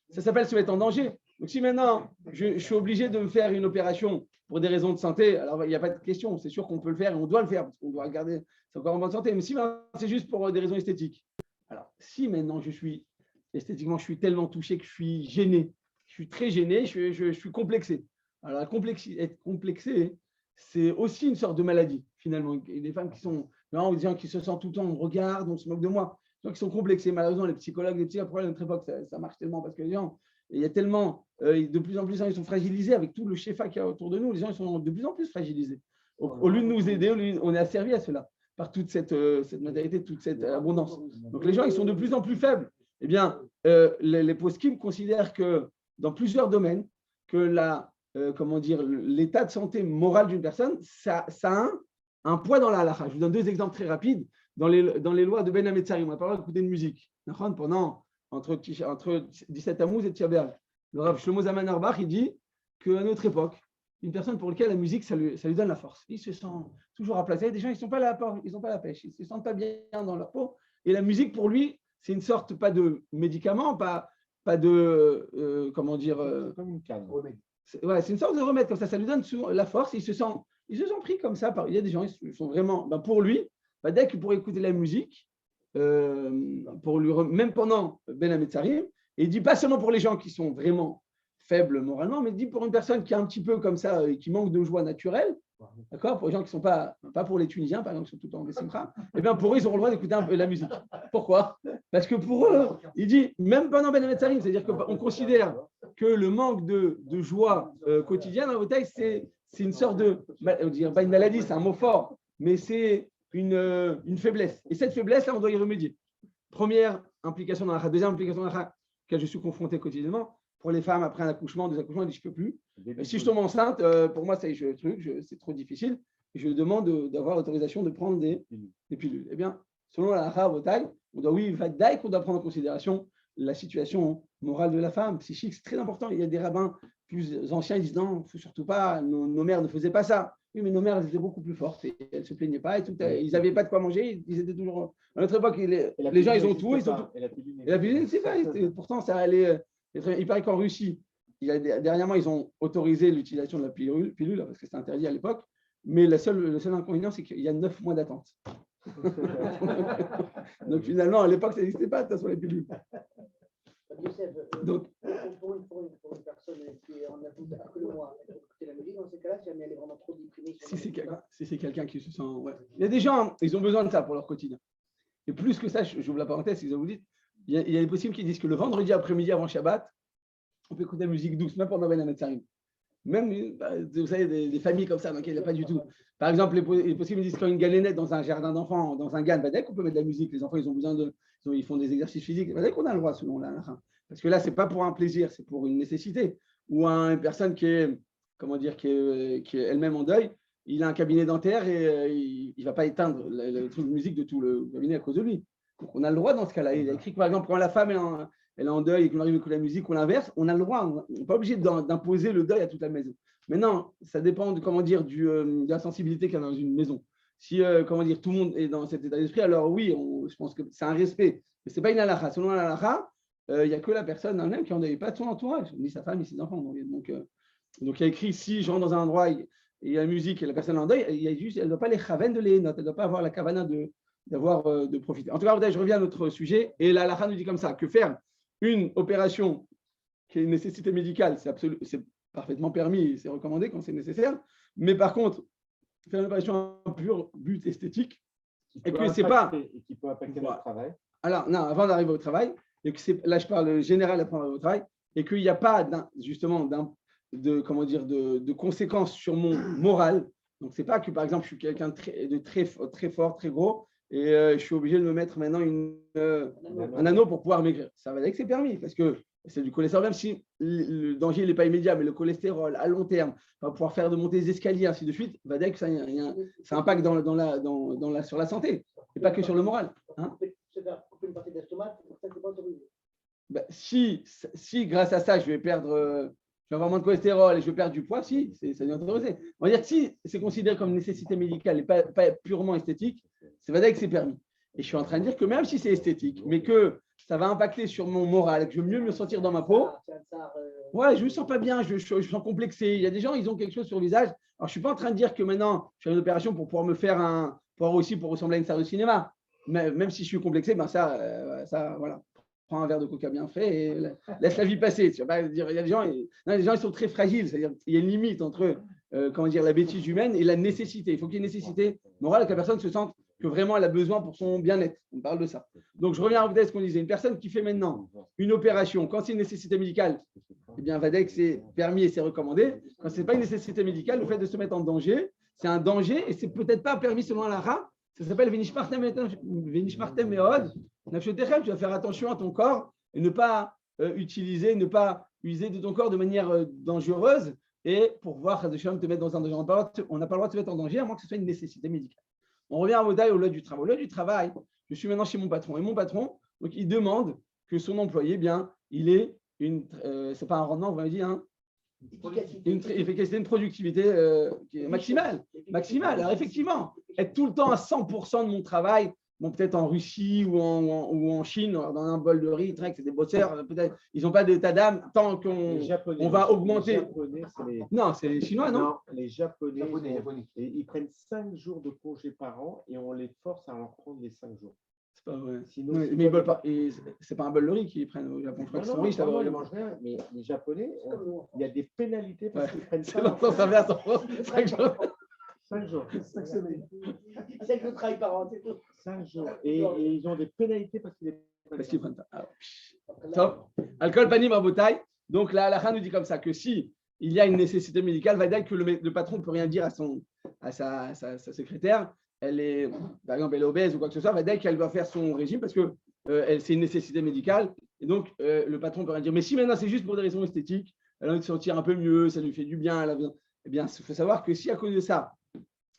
ça s'appelle se mettre en danger. Donc, si maintenant je suis obligé de me faire une opération pour des raisons de santé, alors il n'y a pas de question, c'est sûr qu'on peut le faire et on doit le faire parce qu'on doit regarder, c'est encore en bonne santé. Mais si maintenant c'est juste pour des raisons esthétiques, alors si maintenant esthétiquement, je suis tellement touché que je suis gêné, je suis très gêné, je suis complexé. Alors, être complexé, c'est aussi une sorte de maladie, finalement. Il y a des femmes qui sont, des gens qui se sentent tout le temps, on me regarde, on se moque de moi. gens qui sont complexés. Malheureusement, les psychologues, les psychiatres, à notre époque, ça marche tellement parce que les gens, il y a tellement, de plus en plus, ils sont fragilisés avec tout le shefa qu'il y a autour de nous. Les gens ils sont de plus en plus fragilisés. Au lieu de nous aider, on est asservi à cela par toute cette matérialité, toute cette abondance. Donc les gens, ils sont de plus en plus faibles. Eh bien, les poskim considèrent que dans plusieurs domaines, que l'état de santé morale d'une personne, ça a un poids dans la halakha. Je vous donne 2 exemples très rapides. Dans les lois de Ben Hametzarim, on n'a pas le droit d'écouter de musique. Pendant entre 17 Tammuz et Tisha B'Av. Le Rav Shlomo Zalman Auerbach, il dit qu'à notre époque, une personne pour laquelle la musique, ça lui donne la force. Il se sent toujours à place. Il y a des gens, ils n'ont pas la pêche, ils ne se sentent pas bien dans leur peau. Et la musique, pour lui, c'est une sorte, pas de médicament, pas de, comme une canne. C'est une sorte de remède, comme ça lui donne la force. Ils se sentent pris comme ça. Il y a des gens, ils sont vraiment, pour lui, dès qu'il pourrait écouter la musique, même pendant Ben Hametzarim, et il dit pas seulement pour les gens qui sont vraiment faibles moralement, mais il dit pour une personne qui est un petit peu comme ça et qui manque de joie naturelle, d'accord, pour les gens qui ne sont pas pour les Tunisiens, par exemple, qui sont tout le temps en Bessimcha, et bien pour eux, ils auront le droit d'écouter un peu la musique. Pourquoi? Parce que pour eux, il dit, même pendant Ben Hametzarim, c'est-à-dire qu'on considère que le manque de joie quotidienne dans la bouteille, c'est une sorte de, on dirait pas une maladie, c'est un mot fort, mais c'est une faiblesse. Et cette faiblesse-là, on doit y remédier. Première implication dans la deuxième implication dans la laquelle je suis confronté quotidiennement, pour les femmes après un accouchement, 2 accouchements, elles disent je ne peux plus. Si je tombe enceinte, pour moi, c'est trop difficile. Je demande d'avoir l'autorisation de prendre des pilules. Eh bien, selon la halakha on doit prendre en considération la situation morale de la femme, psychique, c'est très important. Il y a des rabbins plus anciens qui disent non, il ne faut surtout pas, nos mères ne faisaient pas ça. Oui, mais nos mères, elles étaient beaucoup plus fortes et elles ne se plaignaient pas. Ils n'avaient pas de quoi manger, ils étaient toujours. À notre époque, les gens, ils ont tout. Et la pilule, c'est pas. Pourtant, ça allait. Il paraît qu'en Russie, dernièrement, ils ont autorisé l'utilisation de la pilule parce que c'était interdit à l'époque. Mais le seul inconvénient, c'est qu'il y a 9 mois d'attente. Donc finalement, à l'époque, ça n'existait pas de toute façon les pilules. Donc, pour une personne qui est en adulte que le mois, écouter la musique, dans ces cas-là, si elle est vraiment trop déprimée. Si c'est quelqu'un qui se sent. Ouais. Il y a des gens, ils ont besoin de ça pour leur quotidien. Et plus que ça, j'ouvre la parenthèse, si vous dites, il y a des possibles qui disent que le vendredi après-midi avant Shabbat, on peut écouter la musique douce, même pendant Ben Hametzarim. Même, vous savez, des familles comme ça, donc il n'y a pas du tout. Par exemple, les possibles disent quand une galénette dans un jardin d'enfants, dans un gan, dès qu'on peut mettre de la musique, les enfants, ils ont besoin ils font des exercices physiques, dès qu'on a le droit selon la halakha. Parce que là, ce n'est pas pour un plaisir, c'est pour une nécessité. Ou une personne qui est elle-même en deuil, il a un cabinet dentaire et il ne va pas éteindre le truc de musique de tout le cabinet à cause de lui. Donc on a le droit dans ce cas-là. Il a écrit que par exemple, quand la femme elle est en deuil et qu'on arrive à écouter la musique ou l'inverse, on a le droit, on n'est pas obligé d'imposer le deuil à toute la maison. Maintenant, ça dépend de la sensibilité qu'il y a dans une maison. Si tout le monde est dans cet état d'esprit, alors oui, je pense que c'est un respect. Mais ce n'est pas une halakha. Selon la halakha, il n'y a que la personne elle-même qui en deuil, pas de son entourage, ni sa femme, ni ses enfants. Donc il y a écrit, si je rentre dans un endroit et il y a la musique et la personne est en deuil, elle ne doit pas les chaven de les notes, elle ne doit pas avoir la kavana de profiter. En tout cas, je reviens à notre sujet, et la halakha nous dit comme ça, que faire une opération qui est une nécessité médicale, c'est parfaitement permis, c'est recommandé quand c'est nécessaire, mais par contre, faire une opération à pur but esthétique, et que c'est pas... Et qui peut impacter notre travail. Alors, non, avant d'arriver au travail, et que là je parle général après d'arriver au travail, et qu'il n'y a pas de conséquences sur mon moral. Donc, ce n'est pas que, par exemple, je suis quelqu'un de très fort, très gros, et je suis obligé de me mettre maintenant un anneau pour pouvoir maigrir. Ça va dire que c'est permis, parce que c'est du cholestérol, même si le danger n'est pas immédiat, mais le cholestérol à long terme va pouvoir faire de monter des escaliers, ainsi de suite, va dire que ça impacte sur la santé, et pas que sur le moral. Hein, une partie de l'estomac, c'est pas autorisé. Si grâce à ça, je vais avoir moins de cholestérol et je vais perdre du poids, si, ça devient autorisé. On va dire que si c'est considéré comme nécessité médicale et pas purement esthétique, ça va dire que c'est permis. Et je suis en train de dire que même si c'est esthétique, mais que ça va impacter sur mon moral, que je veux mieux me sentir dans ma peau, ouais, je ne me sens pas bien, je me sens complexé. Il y a des gens, ils ont quelque chose sur le visage. Alors, je ne suis pas en train de dire que maintenant, je fais une opération pour pouvoir me faire pour ressembler à une star de cinéma. Mais même si je suis complexé, ben ça, voilà. Prends un verre de coca bien frais et laisse la vie passer. Tu vas pas dire, il y a des gens, ils sont très fragiles. C'est-à-dire, il y a une limite entre la bêtise humaine et la nécessité. Il faut qu'il y ait une nécessité morale que la personne se sente que vraiment elle a besoin pour son bien-être. On parle de ça. Donc, je reviens à ce qu'on disait. Une personne qui fait maintenant une opération, quand c'est une nécessité médicale, eh bien, Vadek, c'est permis et c'est recommandé. Quand ce n'est pas une nécessité médicale, le fait de se mettre en danger, c'est un danger et c'est peut-être pas permis selon la Halacha. Ça s'appelle Venishmartem Meod. Tu vas faire attention à ton corps et ne pas user de ton corps de manière dangereuse et pour voir te mettre dans un danger. On n'a pas le droit de se mettre en danger à moins que ce soit une nécessité médicale. On revient à Modaï au lieu du travail. Au lieu du travail, je suis maintenant chez mon patron. Et mon patron, donc, il demande que son employé, bien, il ait c'est pas un rendement, vous m'avez dit, hein, une productivité qui est maximale. Alors, effectivement, être tout le temps à 100% de mon travail, bon, peut-être en Russie ou en Chine, dans un bol de riz, c'est des bosseurs, peut-être, ils n'ont pas d'état d'âme tant qu'on va augmenter. Les Japonais, Non, c'est les Chinois, non? Les Japonais. Ils prennent 5 jours de congé par an et on les force à en prendre les 5 jours. C'est pas vrai. Sinon, mais ils veulent pas. C'est pas un bol de riz qu'ils prennent au Japon. Je crois qu'ils sont riches là-bas. Ils mangent rien. Mais les Japonais, il y a des pénalités parce qu'ils prennent 5 jours. Ça va, 5 jours. 5 jours. 5 semaines. 5 jours de travail par an, c'est tout. 5 jours. Et ils ont des pénalités parce qu'ils prennent pas. Top. Alcool, panim, rabotaille. Donc la halakha nous dit comme ça que si il y a une nécessité médicale, va dire que le patron ne peut rien dire à sa secrétaire. Elle est, par exemple, elle est obèse ou quoi que ce soit, va dire qu'elle doit faire son régime parce que c'est une nécessité médicale. Et donc, le patron ne peut rien dire. Mais si maintenant c'est juste pour des raisons esthétiques, elle a envie de se sentir un peu mieux, ça lui fait du bien, eh bien, il faut savoir que si à cause de ça,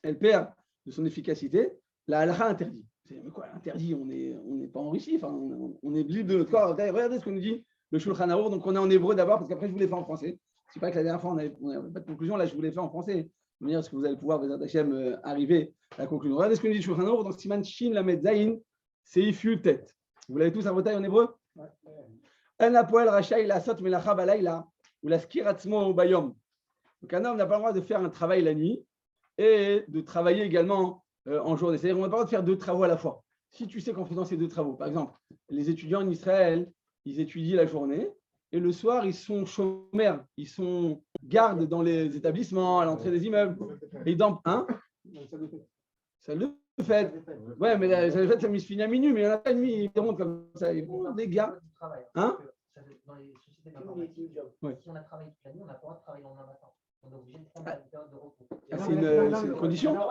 elle perd de son efficacité, la halakha interdit. Mais quoi, interdit, on n'est pas en Russie, enfin, on est libre de notre corps. Regardez ce qu'on nous dit, le Shulchan Arour. Donc, on est en hébreu d'abord, parce qu'après, je vous l'ai fait en français. C'est pas que la dernière fois, on n'avait pas de conclusion. Là, je vous l'ai fait en français. De manière à ce que vous allez pouvoir, Bezat Hashem, arriver à la conclusion. Regardez ce que nous dit le Shulchan Arour dans Siman Shin Lamed Zayin, Seif Yutet. Vous l'avez tous à vos tailles en hébreu? Un apoel rachai la sot melacha balayla ou la skiratzmo au bayom. Donc, un homme n'a pas le droit de faire un travail la nuit et de travailler également en journée. C'est-à-dire qu'on n'a pas le droit de faire 2 travaux à la fois. Si tu sais qu'en faisant ces 2 travaux, par exemple, les étudiants en Israël, ils étudient la journée et le soir, ils sont chômeurs, ils sont gardes dans les établissements, à l'entrée des immeubles. Et dans, hein? Ça le fait. Ouais, mais ça le fait, ça me finit à minuit, mais il y en a pas de nuit, ils remontent comme ça. Ils font des gars. Hein? Dans les sociétés d'informatique, si on a travaillé toute la nuit, on n'a pas le droit de travailler le lendemain matin. On est obligé de prendre la période de repos. C'est une condition. Non,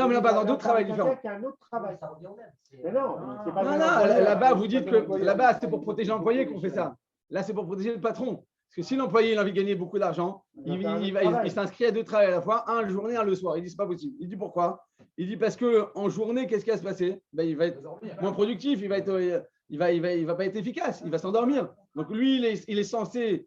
mais là-bas, dans d'autres travails différents. Ça revient au même. Mais non, c'est pas. Non, là-bas, vous dites que là-bas, c'est pour protéger l'employé qu'on fait ça. Là, c'est pour protéger le patron. Parce que si l'employé il a envie de gagner beaucoup d'argent, il s'inscrit à 2 travails à la fois, un le journée, un le soir. Il dit c'est pas possible. Il dit pourquoi? Il dit parce qu'en journée, qu'est-ce qui va se passer? Il va être moins productif, il va pas être efficace, il va s'endormir. Donc lui, il est censé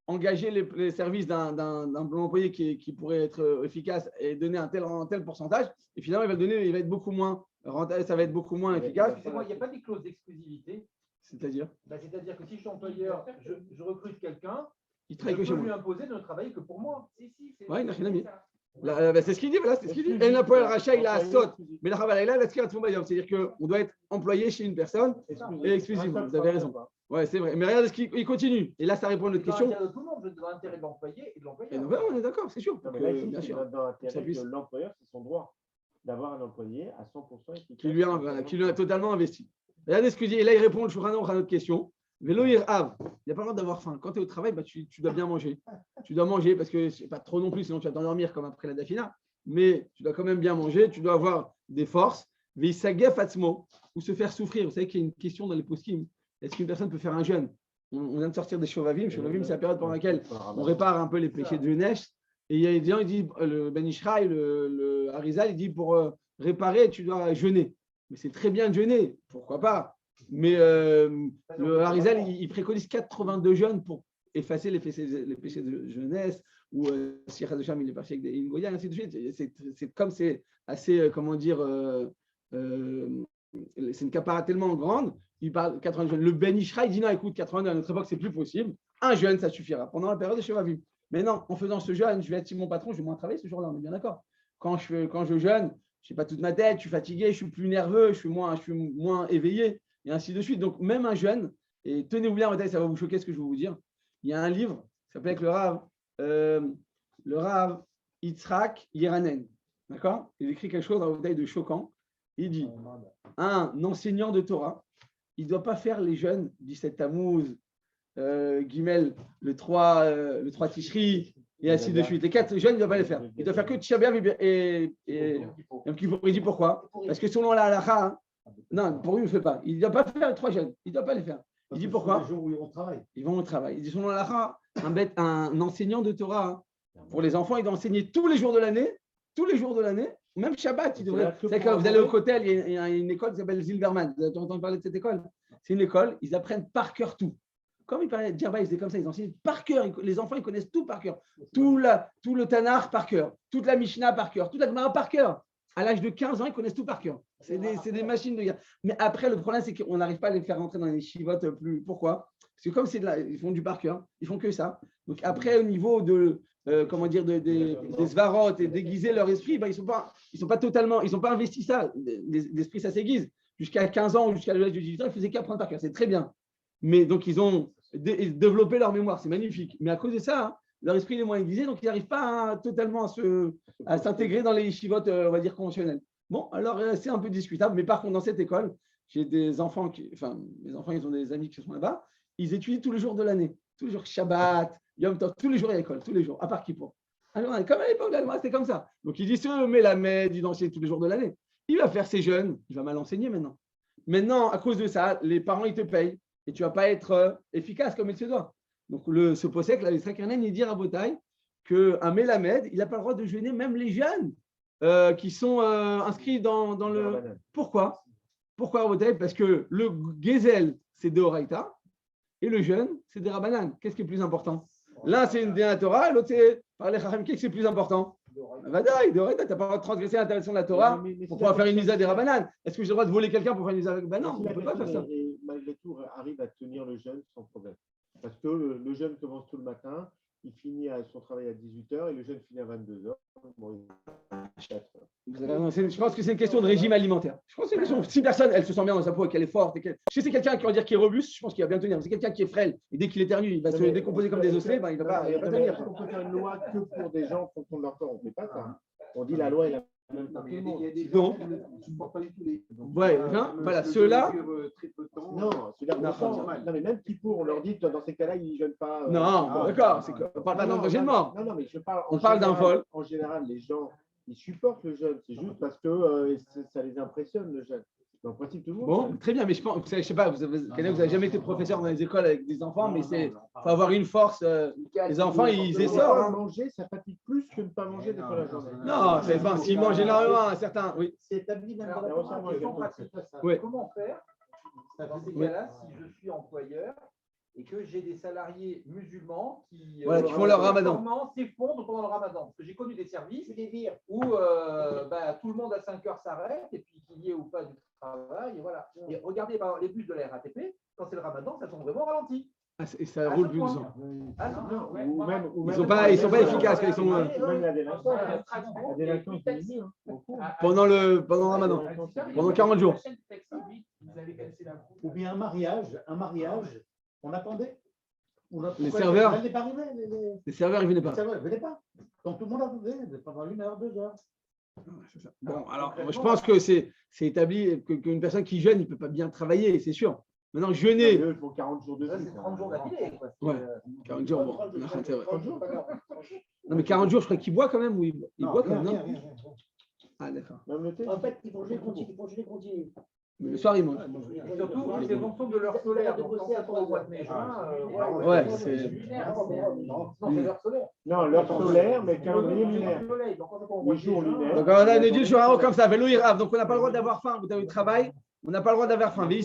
engager les services d'un employé qui pourrait être efficace et donner un tel pourcentage. Et finalement, il va être beaucoup moins rentable, ça va être beaucoup moins efficace. Il n'y a pas des clauses d'exclusivité. C'est-à-dire C'est-à-dire que si je suis employeur, je recrute quelqu'un, je peux lui imposer de ne travailler que pour moi. Oui, c'est ce qu'il dit, voilà, c'est ce qu'il dit. Et l'employeur rachat, il a saute. Mais la travail là, c'est-à-dire qu'on doit être employé chez une personne et exclusivement. Vous avez raison. Oui, c'est vrai. Mais regardez ce qu'il continue. Et là, ça répond à notre question. Tout le monde, je dois l'intérêt de l'employé et de l'employeur. On est d'accord, c'est sûr. Bien sûr. L'employeur, c'est son droit d'avoir un employé à 100% efficace. Qui lui a totalement investi. Regardez ce que dit. Et là, il répond à notre question. Vélo Irhav, il n'y a pas le droit d'avoir faim. Quand tu es au travail, tu dois bien manger. Tu dois manger parce que c'est pas trop non plus, sinon tu vas t'endormir comme après la dafina. Mais tu dois quand même bien manger. Tu dois avoir des forces. Veisagef atzmo, ou se faire souffrir. Vous savez qu'il y a une question dans les poskim. Est-ce qu'une personne peut faire un jeûne? On vient de sortir des Shovavim. Shovavim, c'est la période pendant laquelle on répare un peu les péchés de jeunesse. Et il y a des gens, il dit, le Ben Ishraï, le Harizal, il dit pour réparer, tu dois jeûner. Mais c'est très bien de jeûner, pourquoi pas. Mais le Harizal, il préconise 82 jeûnes pour effacer les péchés de jeunesse, ou si Chazacham, il est parti avec des Ingoya, ainsi de suite. C'est comme c'est assez, comment dire, c'est une capara tellement grande, il parle 80 jeûnes. Le Ben Ishraï dit non, écoute, 82 à notre époque, c'est plus possible. Un jeûne, ça suffira pendant la période de Shovavim. Mais non, en faisant ce jeûne, je vais être mon patron, je vais moins travailler ce jour-là, on est bien d'accord. Quand je jeûne, je n'ai pas toute ma tête, je suis fatigué, je suis plus nerveux, je suis moins éveillé, et ainsi de suite. Donc, même un jeûne, et tenez-vous bien, ça va vous choquer ce que je vais vous dire. Il y a un livre qui s'appelle le Rav Yitzhak Yeranen. D'accord? Il écrit quelque chose dans le détail de choquant. Il dit un enseignant de Torah, il ne doit pas faire les jeûnes 17 Tammuz, Gimel, le 3 Tishri, et ainsi de suite. Les 4 jeûnes, il ne doit pas les faire. Il doit faire que Tisha B'Av et Yom Kippour. Il dit pourquoi? Parce que selon la halakha, non, pour lui, il ne le fait pas. Il ne doit pas faire les 3 jeûnes. Il ne doit pas les faire. Il dit pourquoi? Les jours où ils vont au travail. Ils vont au travail. Il dit selon la halakha, un enseignant de Torah, pour les enfants, il doit enseigner tous les jours de l'année, même Shabbat. Il devrait. C'est que vous allez au Kotel, il y a une école qui s'appelle Zilberman. Vous avez entendu parler de cette école? C'est une école, ils apprennent par cœur tout. Comme il parlait de Djerba, ils étaient comme ça, ils enseignent par cœur. Les enfants, ils connaissent tout par cœur. Tout le Tanakh par cœur, toute la Mishnah par cœur, toute la Gemara par cœur. À l'âge de 15 ans, ils connaissent tout par cœur. C'est des machines de guerre. Mais après, le problème, c'est qu'on n'arrive pas à les faire rentrer dans les chivotes plus. Pourquoi? Parce que comme ils font du par cœur, ils font que ça. Donc après, au niveau de des svarot et déguiser leur esprit, ben, ils sont pas totalement, ils n'ont pas investi ça. L'esprit, ça s'aiguise. Jusqu'à 15 ans ou jusqu'à l'âge de 18 ans, ils faisaient qu'apprendre par cœur. C'est très bien. Mais donc, ils ont développé leur mémoire. C'est magnifique. Mais à cause de ça, hein, leur esprit est moins aiguisé, donc ils n'arrivent pas totalement à s'intégrer dans les chivotes, on va dire, conventionnelles. Bon, alors c'est un peu discutable. Mais par contre, dans cette école, j'ai des enfants mes enfants, ils ont des amis qui sont là-bas. Ils étudient tous les jours de l'année. Tous les jours Shabbat, Yom Tov, tous les jours à l'école, tous les jours, à part Kippour. Alors, comme à l'époque de l'Allemagne, c'était comme ça. Donc, il dit, si on met la Med, il enseigne tous les jours de l'année. Il va faire ses jeûnes, il va mal enseigner maintenant. Maintenant, à cause de ça, les parents, ils te payent et tu ne vas pas être efficace comme il se doit. Donc, ce possèque, la Srakarnen, il dit à Botaï qu'un Melamed, il n'a pas le droit de jeûner même les jeunes qui sont inscrits dans le. Pourquoi Botaï? Parce que le Gezel, c'est de Horaïta et le jeûne, c'est des Rabbanan. Qu'est-ce qui est plus important? L'un, c'est une Déna Torah, l'autre, c'est par les Chacham. Qu'est-ce qui est plus important? Vadaï, de Horaïta, tu n'as pas le droit de transgresser l'interdiction de la Torah pour pouvoir faire une Misa des Rabbanan. Est-ce que j'ai le droit de voler quelqu'un pour faire une Misa avec? Ben non, on ne peut pas faire ça. Et malgré tout, arrive à tenir le jeûne sans problème. Parce que le jeûne commence tout le matin, il finit son travail à 18h et le jeûne finit à 22h. Bon, je pense que c'est une question de régime alimentaire. Je pense que c'est une question. Si personne, elle se sent bien dans sa peau et qu'elle est forte, si c'est quelqu'un qui va dire qui est robuste, je pense qu'il va bien tenir. Si c'est quelqu'un qui est frêle et dès qu'il éternue, il va se décomposer comme des osselets, ben, il ne va pas tenir. On peut faire une loi que pour des gens qui font leur corps. On ne fait pas ça. On dit la loi est la même pour tout le monde. Donc, ouais, voilà, ceux-là. Non, mais même Kippour, on leur dit dans ces cas-là, ils ne jeûnent pas. Non, d'accord, on ne parle pas d'entraînement. Non, mais on parle d'un vol. En général, les gens, ils supportent le jeûne. C'est juste parce que ça les impressionne, le jeûne. En principe, tout le monde. Bon, très bien, mais je ne sais pas, vous n'avez jamais été professeur dans les écoles avec des enfants, mais il faut avoir une force. Les enfants, ils essorent. Manger, ça fatigue plus que ne pas manger des fois la journée. Non, c'est pas. S'ils mangent énormément, certains. Oui. C'est établi même dans la Oui. Comment faire dans ces cas-là si je suis employeur et que j'ai des salariés musulmans qui font leur ramadan, s'effondrent pendant le ramadan? Parce que j'ai connu des services où tout le monde à 5 heures s'arrête et puis qu'il y ait ou pas du travail. Et voilà. Et regardez les bus de la RATP, quand c'est le ramadan, ça tombe vraiment ralenti. Et ça roule plus doucement. Ils sont pas efficaces. Ils sont, même la délinquance pendant le ramadan, pendant 40 jours. Ou bien un mariage, on attendait. Les serveurs, ils ne venaient pas. Les serveurs ne venaient pas. Donc tout le monde attendait pendant 1 heure, 2 heures. Bon, alors, je pense que c'est établi qu'une personne qui jeûne, il ne peut pas bien travailler, c'est sûr. Maintenant, jeûner. Il faut 40 jours de vie. C'est 30 jours d'affilée. Ouais, 40 jours. Bon, c'est vrai. Non, mais 40 jours, je crois qu'il boit quand même. Ou il boit quand même. Non. Ah, d'accord. En fait, ils vont continuer. Mais le soir, ils mangent. Surtout, c'est fonction de l'heure solaire. Donc, quand c'est au mois de mai, ouais, c'est. Non, c'est l'heure solaire. Non, l'heure solaire, mais calendrier lunaire. Les jours lunaires. Donc, on a une dit sur un comme ça, vélo irave. Donc, on n'a pas le droit d'avoir faim. Vous avez le travail. On n'a pas le droit d'avoir faim. Mais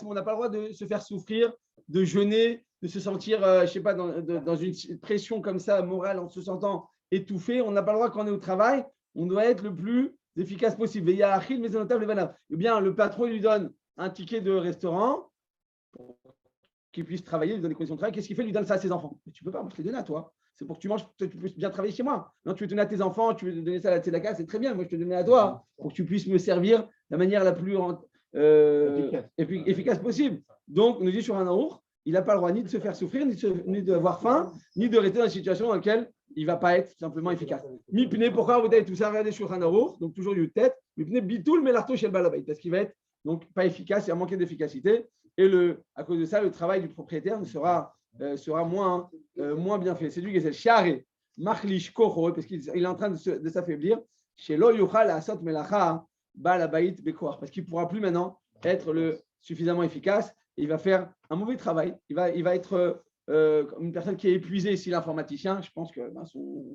on n'a pas le droit de se faire souffrir, de jeûner, de se sentir, je ne sais pas, dans une pression comme ça, morale, en se sentant étouffé. On n'a pas le droit quand on est au travail. On doit être le plus efficace possible. Et il y a Achille, mais notable, eh bien, le patron il lui donne un ticket de restaurant pour qu'il puisse travailler, il lui donne des conditions de travail. Qu'est-ce qu'il fait? Il lui donne ça à ses enfants. Mais tu ne peux pas, moi je te l'ai donné à toi. C'est pour que tu manges, tu puisses bien travailler chez moi. Non, tu veux donner à tes enfants, tu veux donner ça à la tzedaka, c'est très bien. Moi, je te donne à toi pour que tu puisses me servir de la manière la plus efficace possible. Donc, on nous dit sur un aour, il n'a pas le droit ni de se faire souffrir, ni d'avoir faim, ni de rester dans une situation dans laquelle il ne va pas être simplement efficace. Mipne, pourquoi vous avez tout ça, regardez Shulchan Aruch, donc toujours du tête, Mipne bitul melarto shel balabait, parce qu'il va être donc pas efficace, il va manquer d'efficacité, et à cause de ça, le travail du propriétaire sera moins bien fait. C'est lui qui est le Share, Machlish Kocho, parce qu'il est en train de s'affaiblir, chez Lo Yuchal Asot Melacha Balabait Bekoar, parce qu'il ne pourra plus maintenant être suffisamment efficace, et il va faire un mauvais travail, il va être une personne qui est épuisée. S'il est informaticien, je pense que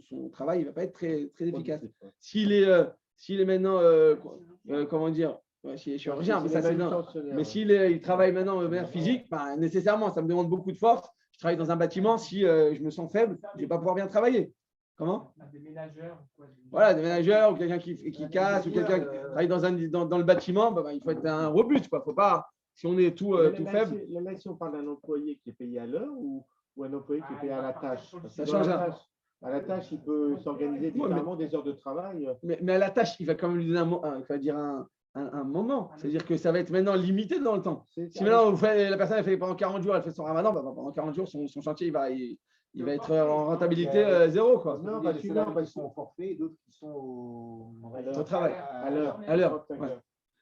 son travail ne va pas être très, très efficace. S'il est maintenant, comment dire, s'il est chirurgien, mais ça c'est non. Mais il travaille maintenant de manière physique, nécessairement, ça me demande beaucoup de force. Je travaille dans un bâtiment, si je me sens faible, je ne vais pas pouvoir bien travailler. Comment ? Des ménageurs. Voilà, des ménageurs ou quelqu'un qui casse ou quelqu'un qui travaille dans le bâtiment, il faut être un robuste. Faut pas, si on est tout faible. Là, si on parle d'un employé qui est payé à l'heure ou un employé qui est payé à la tâche. Ça change. À la tâche, il peut s'organiser différemment des heures de travail. Mais à la tâche, il va quand même lui donner un moment. C'est-à-dire que ça va être maintenant limité dans le temps. Si maintenant la personne elle fait pendant 40 jours, elle fait son ramadan, pendant 40 jours, son chantier il va être en rentabilité zéro. Quoi. Non, il y en a qui sont au forfait et d'autres qui sont au travail. À l'heure. Ouais.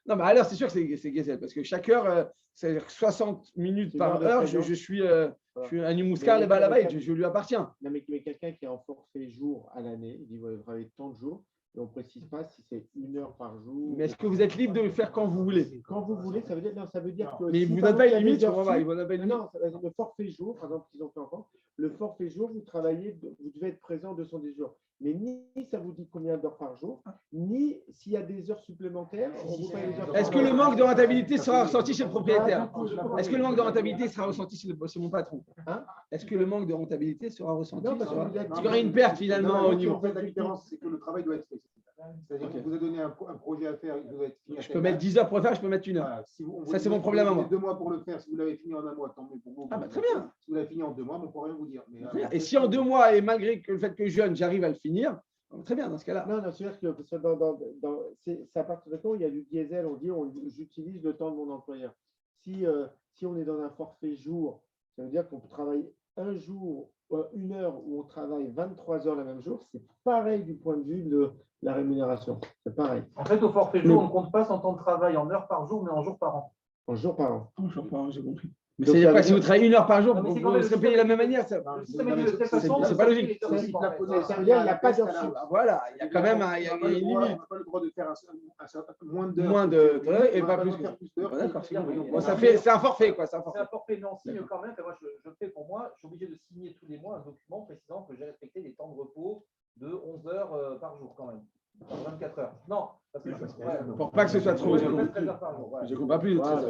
Non, mais à l'heure, c'est sûr que c'est Gezel, parce que chaque heure, c'est 60 minutes par heure, je suis un Nimouskar, les Balabait, je lui appartiens. Non, mais quelqu'un qui est en forfait jour à l'année, il dit vous travaillez tant de jours, et on ne précise pas si c'est 1 heure par jour. Mais est-ce que vous êtes libre de le faire quand vous voulez ? Quand vous voulez, ça veut dire que. Mais il ne vous donne pas une limite, non, le forfait jour, par exemple, qu'ils ont fait encore, le forfait jour, vous devez être présent 210 jours. Mais ni ça vous dit combien d'heures par jour, ni s'il y a des heures supplémentaires. Est-ce que le manque de rentabilité sera ressenti chez le propriétaire ? Est-ce que le manque de rentabilité sera ressenti chez mon patron ? Est-ce que le manque de rentabilité sera ressenti ? Est-ce qu'il y aura une perte finalement au niveau ? La différence, c'est que le travail doit être fait. C'est-à-dire que vous avez donné un projet à faire, il doit être fini. Je peux mettre 10 heures pour le faire, je peux mettre 1 heure. Voilà. Ça, c'est mon problème à moi. 2 mois pour le faire, si vous l'avez fini en 1 mois, tant mieux pour vous. Très bien. Si vous l'avez fini en 2 mois, on ne peut rien vous dire. Mais, et si en 2 mois, et malgré le fait que je jeune, j'arrive à le finir, très bien dans ce cas-là. Non, c'est-à-dire que c'est à partir de quand il y a du diesel, on dit j'utilise le temps de mon employeur. Si on est dans un forfait jour, ça veut dire qu'on peut travailler un jour, 1 heure où on travaille 23 heures le même jour, c'est pareil du point de vue de la rémunération. C'est pareil. En fait, au forfait jour, on ne compte pas son temps de travail en heures par jour, mais en jours par an. En jours par an. En jours par an, j'ai compris. Mais c'est-à-dire quoi, si vous travaillez 1 heure par jour, vous serez payé de la même manière. C'est pas logique. Ça veut dire qu'il n'y a pas d'heure sup. Voilà, il y a quand même une limite. On n'a pas le droit de faire moins d'heures et pas plus que d'accord, c'est un forfait, quoi. C'est un forfait, mais on signe quand même. Moi, je fais pour moi, je suis obligé de signer tous les mois un document précisant que j'ai respecté les temps de repos de 11 heures par jour quand même. 24 heures. Non, parce que pour pas que ce soit trop. Je ne comprends pas plus de 13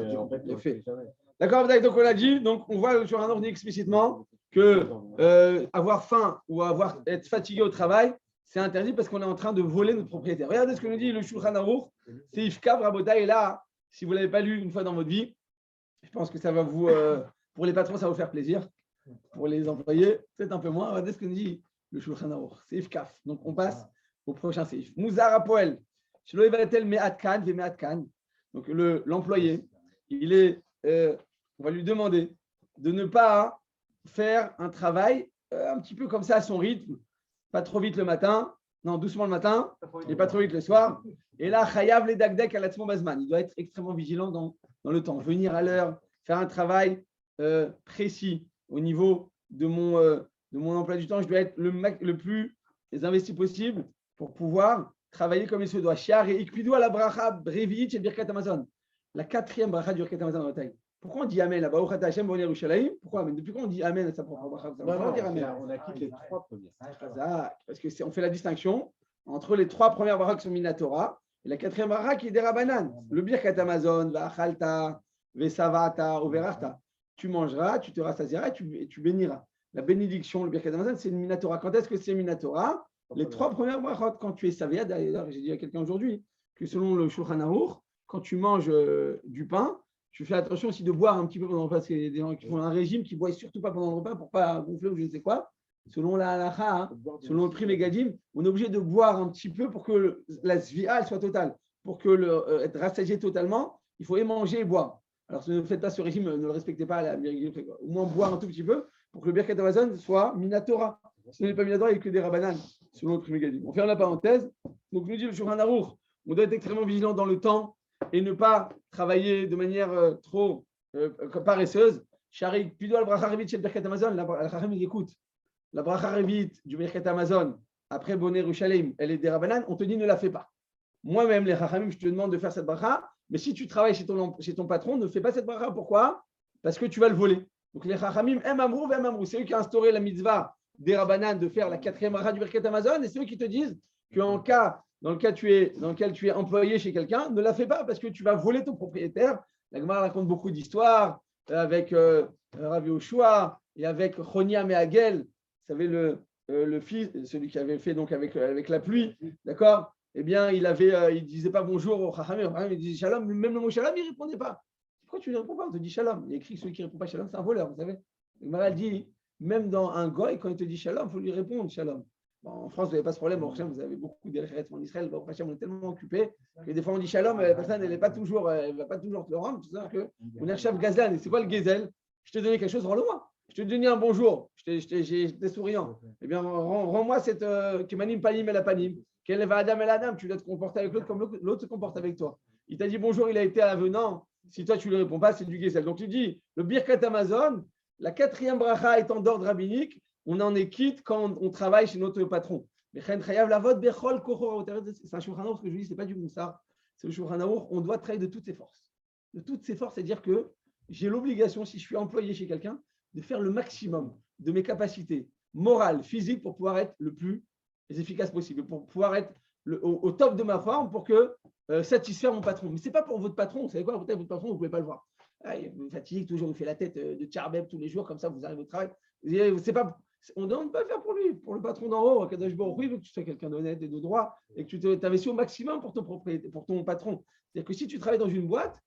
heures. D'accord, donc on a dit, donc on voit sur un ordre explicitement que avoir faim ou être fatigué au travail, c'est interdit parce qu'on est en train de voler notre propriétaire. Regardez ce que nous dit le Shulchan Aruch, c'est Ifkav Rabota, et là, si vous ne l'avez pas lu une fois dans votre vie, je pense que ça va vous, pour les patrons, ça va vous faire plaisir. Pour les employés, peut-être un peu moins. Regardez ce que nous dit le Shulchan Aruch, c'est Ifkav. Donc on passe au prochain séif. Mouzar Apoel, Shelo Yevatel Me'at Kan ve Me'at Kan. Donc l'employé, on va lui demander de ne pas faire un travail un petit peu comme ça à son rythme, pas trop vite le matin, non, doucement le matin, et pas trop vite le soir. Et là, Chayav le Dagdek à l'Atzmo Bazman, il doit être extrêmement vigilant dans le temps, venir à l'heure, faire un travail précis au niveau de mon emploi du temps. Je dois être le plus investi possible pour pouvoir travailler comme il se doit. Shiar et Ikpidou à la bracha Brevich et Birkat Amazon. La 4e bracha du Birkat Amazon dans la taille. Pourquoi on dit Amen là-bas? Pourquoi? Mais depuis quand on dit Amen à sa propre bracha? On a quitté les 3 premiers. Parce qu'on fait la distinction entre les 3 premières brachas qui sont Minatora et la 4e bracha qui est des Rabanan. Le Birkat Amazon, Va'achalta, Vesavata, Overachta. Tu mangeras, tu te rassasieras et tu béniras. La bénédiction, le Birkat Amazon, c'est une Minatora. Quand est-ce que c'est Minatora? Les 3 premières brachot, quand tu es savéa, d'ailleurs, j'ai dit à quelqu'un aujourd'hui que selon le Shulchan Aruch, quand tu manges du pain, tu fais attention aussi de boire un petit peu pendant le repas, parce qu'il y a des gens qui font un régime qui ne boivent surtout pas pendant le repas pour ne pas gonfler ou je ne sais quoi. Selon la halakha, selon le prix Megadim, on est obligé de boire un petit peu pour que la svia soit totale. Pour que être rassasié totalement, il faut et manger et boire. Alors, ne faites pas ce régime, ne le respectez pas à la virgule. Au moins boire un tout petit peu pour que le Birkat Amazon soit Minatora. Si on n'est pas mis là-dedans, il n'y a que des rabbanan, selon le Pri Megadim. On ferme la parenthèse. Donc, nous dit le Shulchan Aruch, on doit être extrêmement vigilant dans le temps et ne pas travailler de manière trop paresseuse. Sharik, Pido al Bracha Revit chez le Birkat Amazon, la Chachamim écoute. La Bracha Revit du Birkat Amazon, après Bonnet Rushalem, elle est des rabbanan, on te dit ne la fais pas. Moi-même, les Chachamim, je te demande de faire cette bracha, mais si tu travailles chez ton patron, ne fais pas cette bracha. Pourquoi? Parce que tu vas le voler. Donc les Chachamim, Amrou, c'est eux qui ont instauré la mitzvah des rabbanan de faire la 4e bracha du Birkat Amazon, et c'est eux qui te disent que dans lequel tu es employé chez quelqu'un, ne la fais pas parce que tu vas voler ton propriétaire. La Gemara raconte beaucoup d'histoires avec Rav Yoshua et avec Chonia Meagel, vous savez le fils, celui qui avait fait donc avec la pluie, d'accord? Eh bien, il disait pas bonjour au Chachamim, il disait shalom, même le mot shalom, il ne répondait pas. Pourquoi tu ne réponds pas? On te dit shalom. Il y a écrit celui qui ne répond pas shalom, c'est un voleur, vous savez. La Gemara dit, même dans un goy, quand il te dit shalom, il faut lui répondre shalom. Bon, en France, vous n'avez pas ce problème. Vous avez beaucoup d'élèves en Israël. On est tellement occupé que des fois on dit shalom, la personne elle ne va pas toujours te le rendre. C'est-à-dire que on est chef gazlan. Et c'est quoi le gezel? Je t'ai donné quelque chose, rends-le-moi. Je t'ai donné un bonjour. J'étais souriant. Eh bien, rends-moi cette Kemanim Panim El Panim. Quelle va Adam El Adam? Tu dois te comporter avec l'autre comme l'autre se comporte avec toi. Il t'a dit bonjour, il a été avenant. Si toi tu ne lui réponds pas, c'est du gezel. Donc tu dis le Birkat Amazon, la 4e bracha étant d'ordre rabbinique. On en est quitte quand on travaille chez notre patron. C'est un Shulchan Aruch, ce que je dis, ce n'est pas du moussard. C'est le Shulchan Aruch, on doit travailler de toutes ses forces. De toutes ses forces, c'est-à-dire que j'ai l'obligation, si je suis employé chez quelqu'un, de faire le maximum de mes capacités morales, physiques, pour pouvoir être le plus efficace possible, pour pouvoir être au top de ma forme, pour que satisfaire mon patron. Mais ce n'est pas pour votre patron. Vous savez quoi, votre patron, vous ne pouvez pas le voir. Il vous fatigue, toujours, il fait la tête de tcharbeb tous les jours, comme ça, vous arrivez au travail. On ne demande pas à faire pour lui, pour le patron d'en haut. Kadosh Baruch Hu, il veut que tu sois quelqu'un d'honnête et de droit et que tu t'investis au maximum pour ton patron. C'est-à-dire que si tu travailles dans une boîte,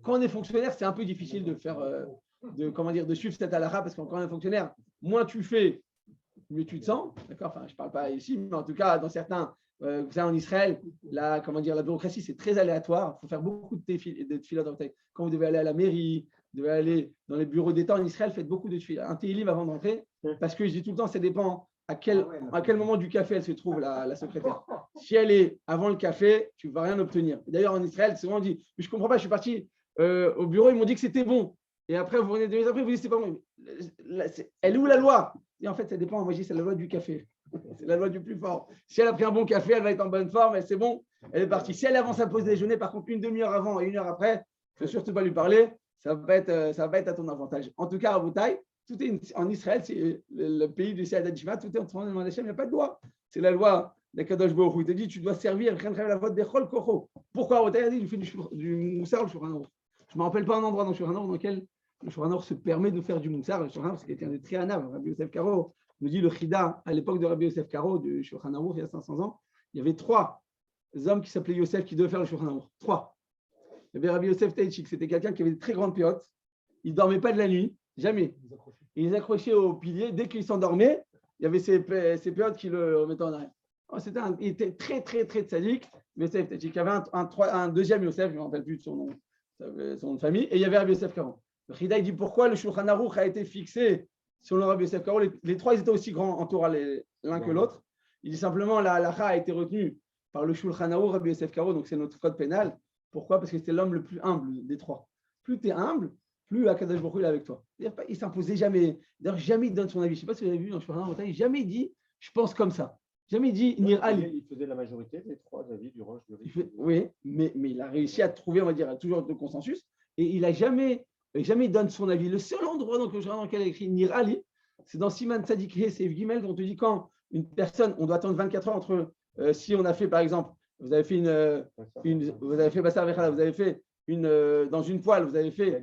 quand on est fonctionnaire, c'est un peu difficile de faire, de suivre cette halakha parce que quand on est fonctionnaire, moins tu fais, mieux tu te sens. D'accord. Enfin, je ne parle pas ici, mais en tout cas, dans certains, vous savez, en Israël, la bureaucratie, c'est très aléatoire. Il faut faire beaucoup de tefilot. Quand vous devez aller à la mairie, vous devez aller dans les bureaux d'État en Israël, faites beaucoup de tefilot. Un télim avant d'entrer, parce que je dis tout le temps, ça dépend à quel moment du café elle se trouve, la secrétaire. Si elle est avant le café, tu ne vas rien obtenir. D'ailleurs, en Israël, souvent on dit, je ne comprends pas, je suis parti au bureau, ils m'ont dit que c'était bon. Et après, vous venez 2 minutes après, vous dites, c'est pas bon. Elle est où la loi? Et en fait, ça dépend. Moi, je dis, c'est la loi du café. C'est la loi du plus fort. Si elle a pris un bon café, elle va être en bonne forme, c'est bon, elle est partie. Si elle avance sa pause déjeuner, par contre, une demi-heure avant et 1 heure après, il ne faut surtout pas lui parler, ça va être à ton avantage. En tout cas, à Boutaï, tout est en Israël, c'est le pays du Sead Adishma, tout est en train de demander il n'y a pas de loi. C'est la loi d'Akadosh Baruch Hu. Il te dit, tu dois servir, la vote Bechol Kocho. Pourquoi à Boutaï, il fait du moussar, le Shulchan Aruch? Je ne me rappelle pas un endroit dans le Shulchan Aruch dans lequel le Shulchan Aruch se permet de faire du moussar. Le Shulchan Aruch, c'est quelqu'un de très hanav. Rabbi Yosef Karo nous dit le Chida, à l'époque de Rabbi Yosef Karo, du Shulchan Aruch, il y a 500 ans, il y avait 3 hommes qui s'appelaient Yosef qui devaient faire le Shulchan Aruch. 3. Il y avait Rabbi Yosef Taïchik, c'était quelqu'un qui avait de très grandes piotes. Il ne dormait pas de la nuit, jamais. Il les accrochait au pilier. Dès qu'il s'endormait, il y avait ses piotes qui le remettaient en arrière. Il était très, très, très tzaddik. Yosef Taïchik. Il y avait un deuxième Yosef, je ne me rappelle plus de son nom de famille. Et il y avait Rabbi Yosef Karo. Le Chida, il dit pourquoi le Shulchan Aruch a été fixé sur le Rabbi Yosef Karo. Les 3 ils étaient aussi grands en Torah l'un que l'autre. Il dit simplement la halakha a été retenue par le Shulchan Aruch Rabbi Yosef Karo, donc c'est notre code pénal. Pourquoi? Parce que c'était l'homme le plus humble des 3. Plus tu es humble, plus Akadosh Baruch Hu est avec toi. Il ne s'imposait jamais. D'ailleurs, jamais il donne son avis. Je ne sais pas si vous avez vu dans le Shulchan Aruch, jamais il dit je pense comme ça. Jamais il dit Nir Ali. Il faisait la majorité des 3 avis du Roche de Riche. Oui, mais il a réussi à trouver, on va dire, toujours de consensus. Et il n'a jamais donne son avis. Le seul endroit dans lequel il a écrit Nir Ali, c'est dans Siman Tzadik He Seif Gimel, dont on te dit quand une personne, on doit attendre 24 heures entre, si on a fait par exemple, vous avez fait dans une poêle, vous avez fait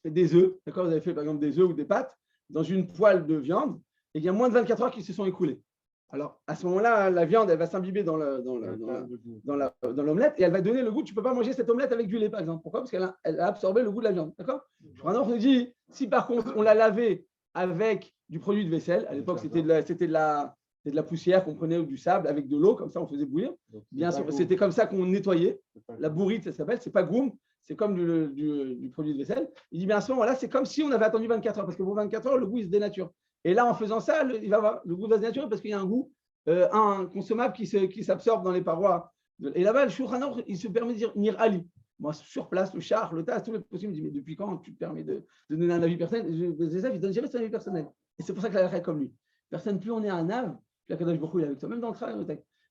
des œufs, d'accord, vous avez fait par exemple des œufs ou des pâtes dans une poêle de viande, et il y a moins de 24 heures qui se sont écoulées. Alors à ce moment-là, la viande, elle va s'imbiber dans l'omelette et elle va donner le goût. Tu ne peux pas manger cette omelette avec du lait, par exemple. Pourquoi? Parce qu'elle a absorbé le goût de la viande, d'accord. On nous dit, si par contre on l'a lavé avec du produit de vaisselle, à l'époque c'était de la poussière qu'on prenait ou du sable avec de l'eau, comme ça on faisait bouillir. Bien sûr, c'était comme ça qu'on nettoyait. La bourrite, ça s'appelle, c'est pas goum, c'est comme du produit de vaisselle. Il dit, mais à ce moment-là, c'est comme si on avait attendu 24 heures, parce que pour 24 heures, le goût il se dénature. Et là, en faisant ça, il va avoir le goût va se dénaturer parce qu'il y a un goût un consommable qui s'absorbe dans les parois. Et là-bas, le Shulchan Aruch, il se permet de dire Nir Ali. Moi, sur place, le char, le tas, tout le possible, il me dit mais depuis quand tu te permets de donner un avis personnel? Les élèves, ils ne donnent jamais son avis personnel. Et c'est pour ça que la halakha est comme lui. Personne, plus on est un ave, la Kadosh Baruch Hu est avec toi, même dans le travail,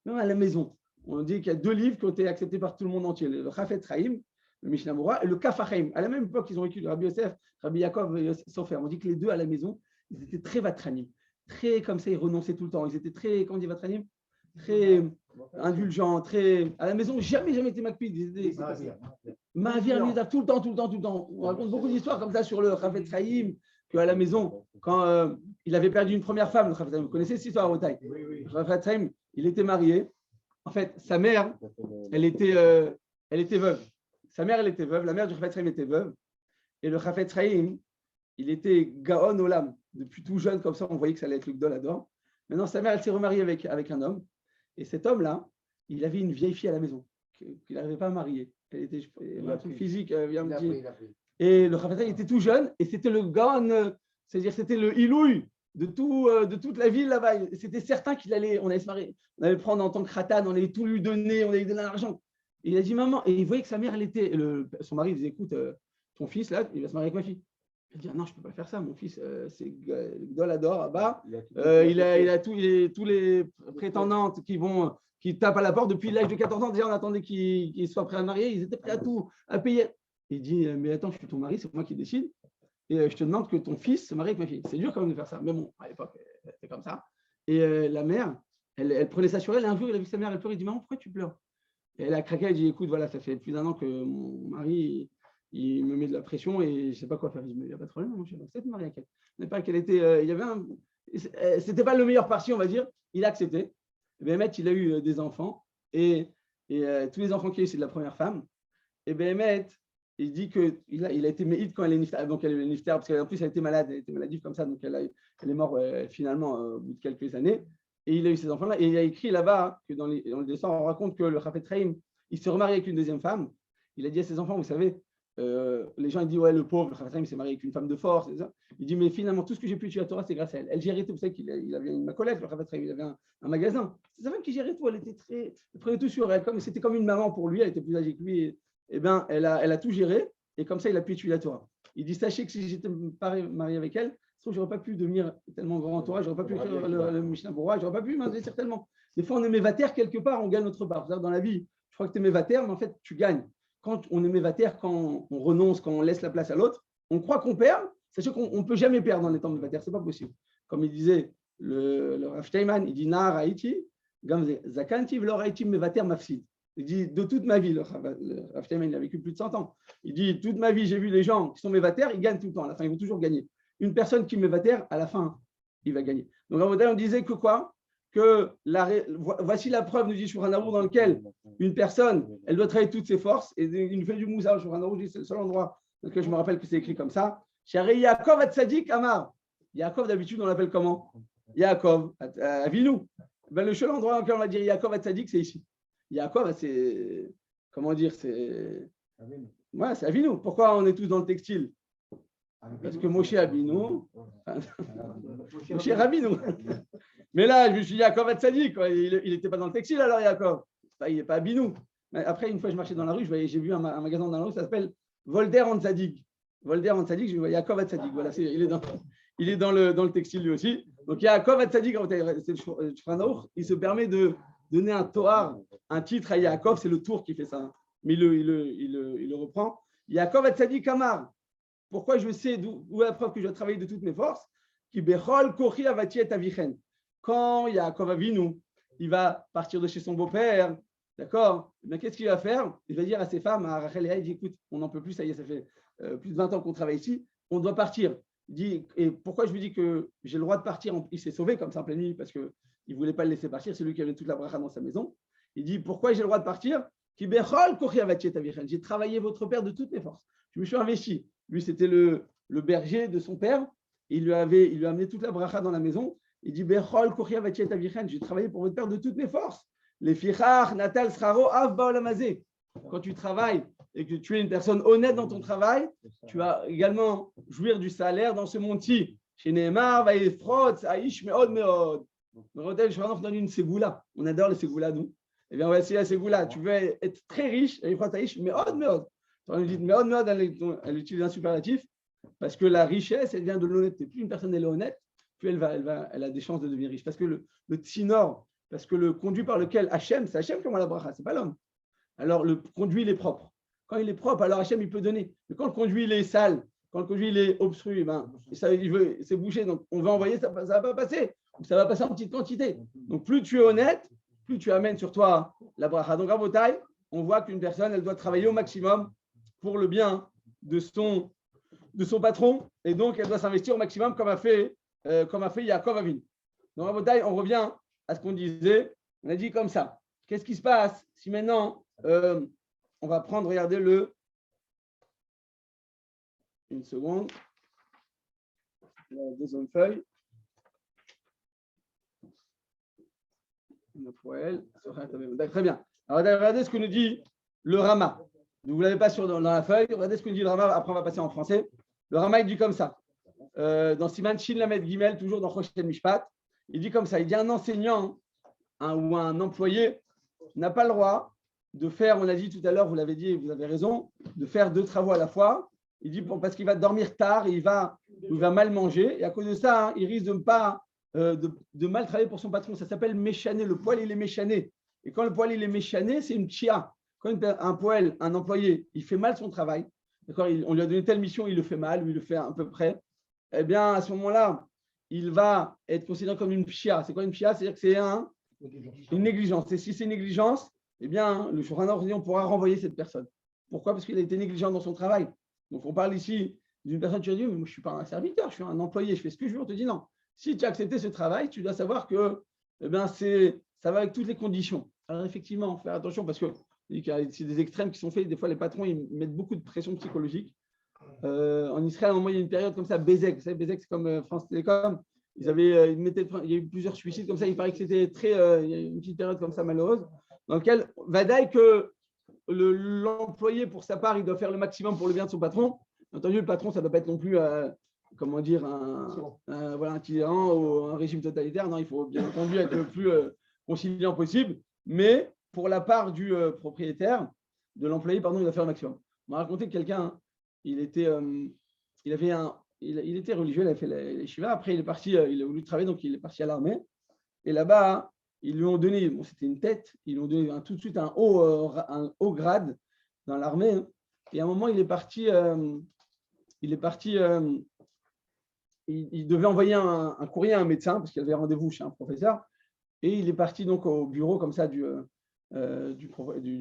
même à la maison. On dit qu'il y a 2 livres qui ont été acceptés par tout le monde entier, le Chafetz Chaim, le Mishnah Berurah, et le Kaf HaChaim. À la même époque, ils ont vécu le Rabbi Yosef, Rabbi Yaakov et Sofer. On dit que les deux à la maison, ils étaient très vatranim, très comme ça, ils renonçaient tout le temps. Ils étaient très, comment on dit vatranim, très indulgents, très. À la maison, jamais été makpid. Ma'avir, tout le temps. On raconte beaucoup d'histoires comme ça sur le Chafetz Chaim, qu'à la maison, quand il avait perdu une première femme, le Chafetz Chaim, vous connaissez cette histoire à Rotaï? Oui. Le Chafetz Chaim, il était marié. En fait, sa mère, elle était veuve. Sa mère, elle était veuve. La mère du Chafetz Chaim était veuve. Et le Chafetz Chaim, il était Gaon Olam. Depuis tout jeune, comme ça, on voyait que ça allait être le Gdol Hador. Maintenant, sa mère, elle s'est remariée avec un homme. Et cet homme-là, il avait une vieille fille à la maison qu'il n'arrivait pas à marier. Elle était physique, vient me dire. Et le Chafetz Chaim était tout jeune. Et c'était le Gaon, c'est-à-dire c'était le Ilouï de toute la ville là-bas. C'était certain qu'il allait, on allait se marier. On allait le prendre en tant que khatan, on allait tout lui donner, on allait lui donner l'argent. Et il a dit maman, et il voyait que sa mère, elle était, son mari disait écoute, ton fils là, il va se marier avec ma fille. Il dit non, je ne peux pas faire ça, mon fils, c'est Gdol Hador là-bas. Il a tous les prétendantes qui tapent à la porte depuis l'âge de 14 ans. Déjà, on attendait qu'ils soient prêts à marier, ils étaient prêts à payer. Il dit mais attends, je suis ton mari, c'est moi qui décide. Et je te demande que ton fils se marie avec ma fille. C'est dur quand même de faire ça. Mais bon, à l'époque, c'était comme ça. Et la mère, elle prenait ça sur elle. Et un jour, il a vu sa mère, elle pleurait. Il dit maman, pourquoi tu pleures? Et elle a craqué. Elle dit écoute, voilà, ça fait plus d'1 an que mon mari, il me met de la pression et je ne sais pas quoi faire. Je dis mais il n'y a pas de problème, je vais accepter de marier avec elle. Mais pas qu'elle était. C'était pas le meilleur parti, on va dire. Il a accepté. Béhémet, il a eu des enfants. Et tous les enfants qu'il a eu, c'est de la première femme. Et Béhémet, il dit qu'il a été méhid quand elle est niftar, donc elle est niftar, parce qu'en plus elle était malade, elle était maladive comme ça, donc elle est morte finalement au bout de quelques années. Et il a eu ces enfants-là, et il a écrit là-bas, que dans le dessin, on raconte que le Chafetz Chaim, il s'est remarié avec une deuxième femme. Il a dit à ses enfants, vous savez, les gens ils disent ouais, le pauvre, le Chafetz Chaim s'est marié avec une femme de force. Il dit mais finalement, tout ce que j'ai pu étudier à la Torah, c'est grâce à elle. Elle gérait tout, vous savez qu'il avait une macolette, le Chafetz Chaim, il avait un magasin. C'est sa femme qui gérait tout, elle prenait tout sur elle, c'était comme une maman pour lui, elle était plus âgée que lui. Eh bien, elle a tout géré, et comme ça, il a pu étudier la Torah. Il dit, sachez que si j'étais pas marié avec elle, je n'aurais pas pu devenir tellement grand en Torah, je n'aurais pas pu écrire le Mishnah Berurah, je n'aurais pas pu m'investir tellement. Des fois, on est mévataire quelque part, on gagne notre part. Dans la vie, je crois que tu es mévataire, mais en fait, tu gagnes. Quand on est mévataire, quand on renonce, quand on laisse la place à l'autre, on croit qu'on perd, sachez qu'on ne peut jamais perdre en étant mévataire, ce n'est pas possible. Comme il disait le Rav Steinman, il dit, Na'ar Haïti, Gam Zakanti, V'lo Haïti Mevater Mafsid. Il dit, de toute ma vie, le Rav Steinman, il a vécu plus de 100 ans. Il dit, toute ma vie, j'ai vu les gens qui sont mévataires, ils gagnent tout le temps. À la fin, ils vont toujours gagner. Une personne qui est mévataire, à la fin, il va gagner. Donc, on disait que quoi? Voici la preuve, nous dit Shulchan Aruch, dans lequel une personne, elle doit travailler toutes ses forces. Et il nous fait du moussa. Shulchan Aruch, c'est le seul endroit dans lequel je me rappelle que c'est écrit comme ça. Chéri Yaakov Atzadik Amar. Yaakov, d'habitude, on l'appelle comment? Yaakov Avinu. Ben, le seul endroit dans lequel on va dire Yaakov Atzadik, c'est ici. Yaakov, c'est. Comment dire? C'est. Ouais, c'est Avinu. Pourquoi on est tous dans le textile? Parce que Moshe Avinu. Moshe Rabbeinu. Mais là, je me suis dit Yaakov Atzadik. Il n'était pas dans le textile alors, Yaakov. Il n'est pas Avinu. Mais après, une fois, je marchais dans la rue, j'ai vu un magasin dans la rue, ça s'appelle Volder en Tzadik. Volder en Tzadik, je vois Yaakov Atzadik. Voilà, il est dans le textile lui aussi. Donc, Yaakov Atzadik, c'est le Shulchan Aruch, il se permet de donner un Torah, un titre à Yaakov, c'est le tour qui fait ça. Mais il le reprend. Yaakov Atzadik Amar. Pourquoi je sais d'où est la preuve que je dois travailler de toutes mes forces? Qui bechol kochi avati et avichen. Quand Yaakov Avinu, il va partir de chez son beau-père, d'accord? Mais qu'est-ce qu'il va faire? Il va dire à ses femmes, à Rachel et Léa, il dit écoute, on n'en peut plus, ça y est, ça fait plus de 20 ans qu'on travaille ici, on doit partir. Il dit, et pourquoi je lui dis que j'ai le droit de partir? Il s'est sauvé comme ça en pleine nuit parce qu'il ne voulait pas le laisser partir, c'est lui qui avait toute la bracha dans sa maison. Il dit pourquoi j'ai le droit de partir? Qui bechol kochi avati et avichen. J'ai travaillé votre père de toutes mes forces. Je me suis investi. Lui, c'était le berger de son père. Il lui a amené toute la bracha dans la maison. Il dit bechol kochi avati et avichen. J'ai travaillé pour votre père de toutes mes forces. Les fichach natal sraro av baolamazé. Quand tu travailles et que tu es une personne honnête dans ton travail, tu vas également jouir du salaire dans ce monde-ci. Chez Nehemar, Vaïfrot, Aïch, Meod, Meod. Le Shulchan donne une ségoula. On adore les ségoulas, nous. Eh bien, on va essayer la ségoula. Tu veux être très riche, Vaïfrot, Aïch, Meod, Meod. On dit Meod, Meod, elle utilise un superlatif parce que la richesse, elle vient de l'honnêteté. Plus une personne est honnête, plus elle a des chances de devenir riche. Parce que le tsinor, parce que le conduit par lequel Hachem, c'est Hachem qui envoie la bracha, c'est pas l'homme. Alors, le conduit, il est propre. Quand il est propre, alors Hachem, il peut donner. Mais quand le conduit, il est sale, quand le conduit, il est obstru, c'est bouché. Donc, on va envoyer, ça ne va pas passer. Ça va passer en petite quantité. Donc, plus tu es honnête, plus tu amènes sur toi la bracha. Donc, à Botaï, on voit qu'une personne, elle doit travailler au maximum pour le bien de son patron. Et donc, elle doit s'investir au maximum comme a fait Yaakov Avinu. Donc, à Botaï, on revient à ce qu'on disait. On a dit comme ça. Qu'est-ce qui se passe si maintenant, on va prendre, regardez une seconde, la deuxième feuille. Très bien. Alors, regardez ce que nous dit le Rama. Vous ne l'avez pas dans la feuille. Regardez ce que nous dit le Rama. Après, on va passer en français. Le Rama, il dit comme ça. Dans Siman Shin Lamed Gimel, toujours dans Choshen Mishpat, il dit comme ça. Il dit un enseignant ou un employé n'a pas le droit de faire, on a dit tout à l'heure, vous l'avez dit, vous avez raison, de faire 2 travaux à la fois. Il dit parce qu'il va dormir tard, il va mal manger, et à cause de ça, il risque de mal travailler pour son patron. Ça s'appelle méchané. Le poil, il est méchané. Et quand le poil, il est méchané, c'est une tchia. Quand un employé, il fait mal son travail, on lui a donné telle mission, il le fait mal, ou il le fait à peu près, eh bien, à ce moment-là, il va être considéré comme une pchia. C'est quoi une pchia? C'est-à-dire que c'est une négligence. Et si c'est une négligence, eh bien, le Shulchan Aruch, on pourra renvoyer cette personne. Pourquoi? Parce qu'il a été négligent dans son travail. Donc, on parle ici d'une personne qui a dit, mais moi, je ne suis pas un serviteur, je suis un employé, je fais ce que je veux. On te dit non. Si tu as accepté ce travail, tu dois savoir que eh bien, ça va avec toutes les conditions. Alors, effectivement, faire attention parce que c'est des extrêmes qui sont faits. Des fois, les patrons, ils mettent beaucoup de pression psychologique. En Israël, à un moment, il y a une période comme ça, Bezek. Vous savez, Bezek, c'est comme France Télécom. Il y a eu plusieurs suicides comme ça. Il paraît que c'était il y a une petite période comme ça malheureuse, dans laquelle Vadaï que l'employé, pour sa part, il doit faire le maximum pour le bien de son patron. Entendu, le patron, ça ne doit pas être non plus, comment dire, un tyran ou un régime totalitaire. Non, il faut bien entendu être le plus conciliant possible. Mais pour la part du propriétaire, de l'employé, pardon, il doit faire le maximum. On m'a raconté que quelqu'un, il était religieux, il a fait les shivas. Après, il est parti, il a voulu travailler, donc il est parti à l'armée. Et là-bas, ils lui ont donné, c'était une tête, ils lui ont donné tout de suite un haut grade dans l'armée. Et à un moment, il devait envoyer un courrier à un médecin parce qu'il avait rendez-vous chez un professeur. Et il est parti donc au bureau comme ça du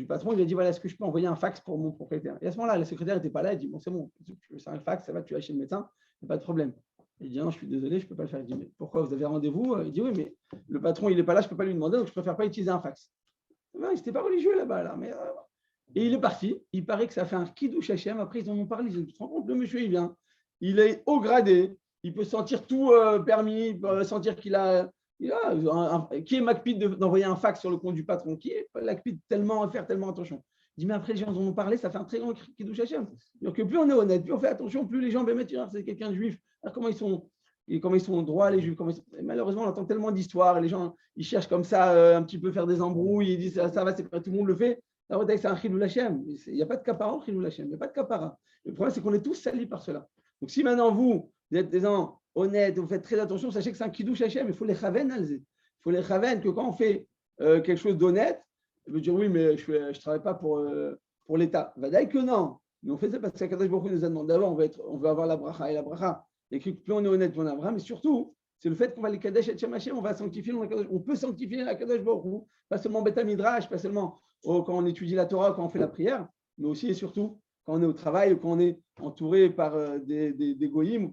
patron. Il lui a dit voilà, est-ce que je peux envoyer un fax pour mon propriétaire? Et à ce moment-là, la secrétaire n'était pas là. Elle dit bon, c'est bon, c'est un fax, ça va, tu vas chez le médecin, il n'y a pas de problème. Il dit non, je suis désolé, je ne peux pas le faire. Il dit mais pourquoi, vous avez rendez-vous? Il dit oui, mais le patron, il n'est pas là, je ne peux pas lui demander, donc je ne préfère pas utiliser un fax. Ben, il n'était pas religieux là-bas. Là, mais, et il est parti. Il paraît que ça fait un kiddush Hashem. Après, ils en ont parlé. Ils se rendent compte, le monsieur, il vient. Il est haut gradé. Il peut sentir tout permis. Il peut sentir qu'il a. Qui est Macpid d'envoyer un fax sur le compte du patron? Qui est Macpid tellement à faire tellement attention? Il dit mais après, les gens en ont parlé. Ça fait un très grand kiddush Hashem. Donc, plus on est honnête, plus on fait attention, plus les gens vont mettre c'est quelqu'un de juif. Alors, comment ils sont droits, les juifs? Malheureusement, on entend tellement d'histoires. Les gens, ils cherchent comme ça un petit peu faire des embrouilles. Ils disent ça va, c'est pas tout le monde le fait. La c'est un chilul Hashem. Il n'y a pas de kapara au chilul Hashem. Il n'y a pas de kapara. Le problème, c'est qu'on est tous salis par cela. Donc, si maintenant vous êtes des gens honnêtes, vous faites très attention, sachez que c'est un kiddush Hashem. Il faut les chaven alzé. Il faut les chaven que quand on fait quelque chose d'honnête, on veut dire oui, mais je ne travaille pas pour l'État. Vadaï que non. Mais on fait ça parce qu'Akadosh Baruch Hu nous a demandé d'abord, on veut avoir la bracha et la bracha. Et que plus on est honnête, plus on a bracha. Mais surtout, c'est le fait qu'on va les Kadesh et Hashem, on va sanctifier, on peut sanctifier la Kadosh Baruch Hu, pas seulement Beth Midrash, pas seulement quand on étudie la Torah, quand on fait la prière, mais aussi et surtout quand on est au travail ou quand on est entouré par des goyim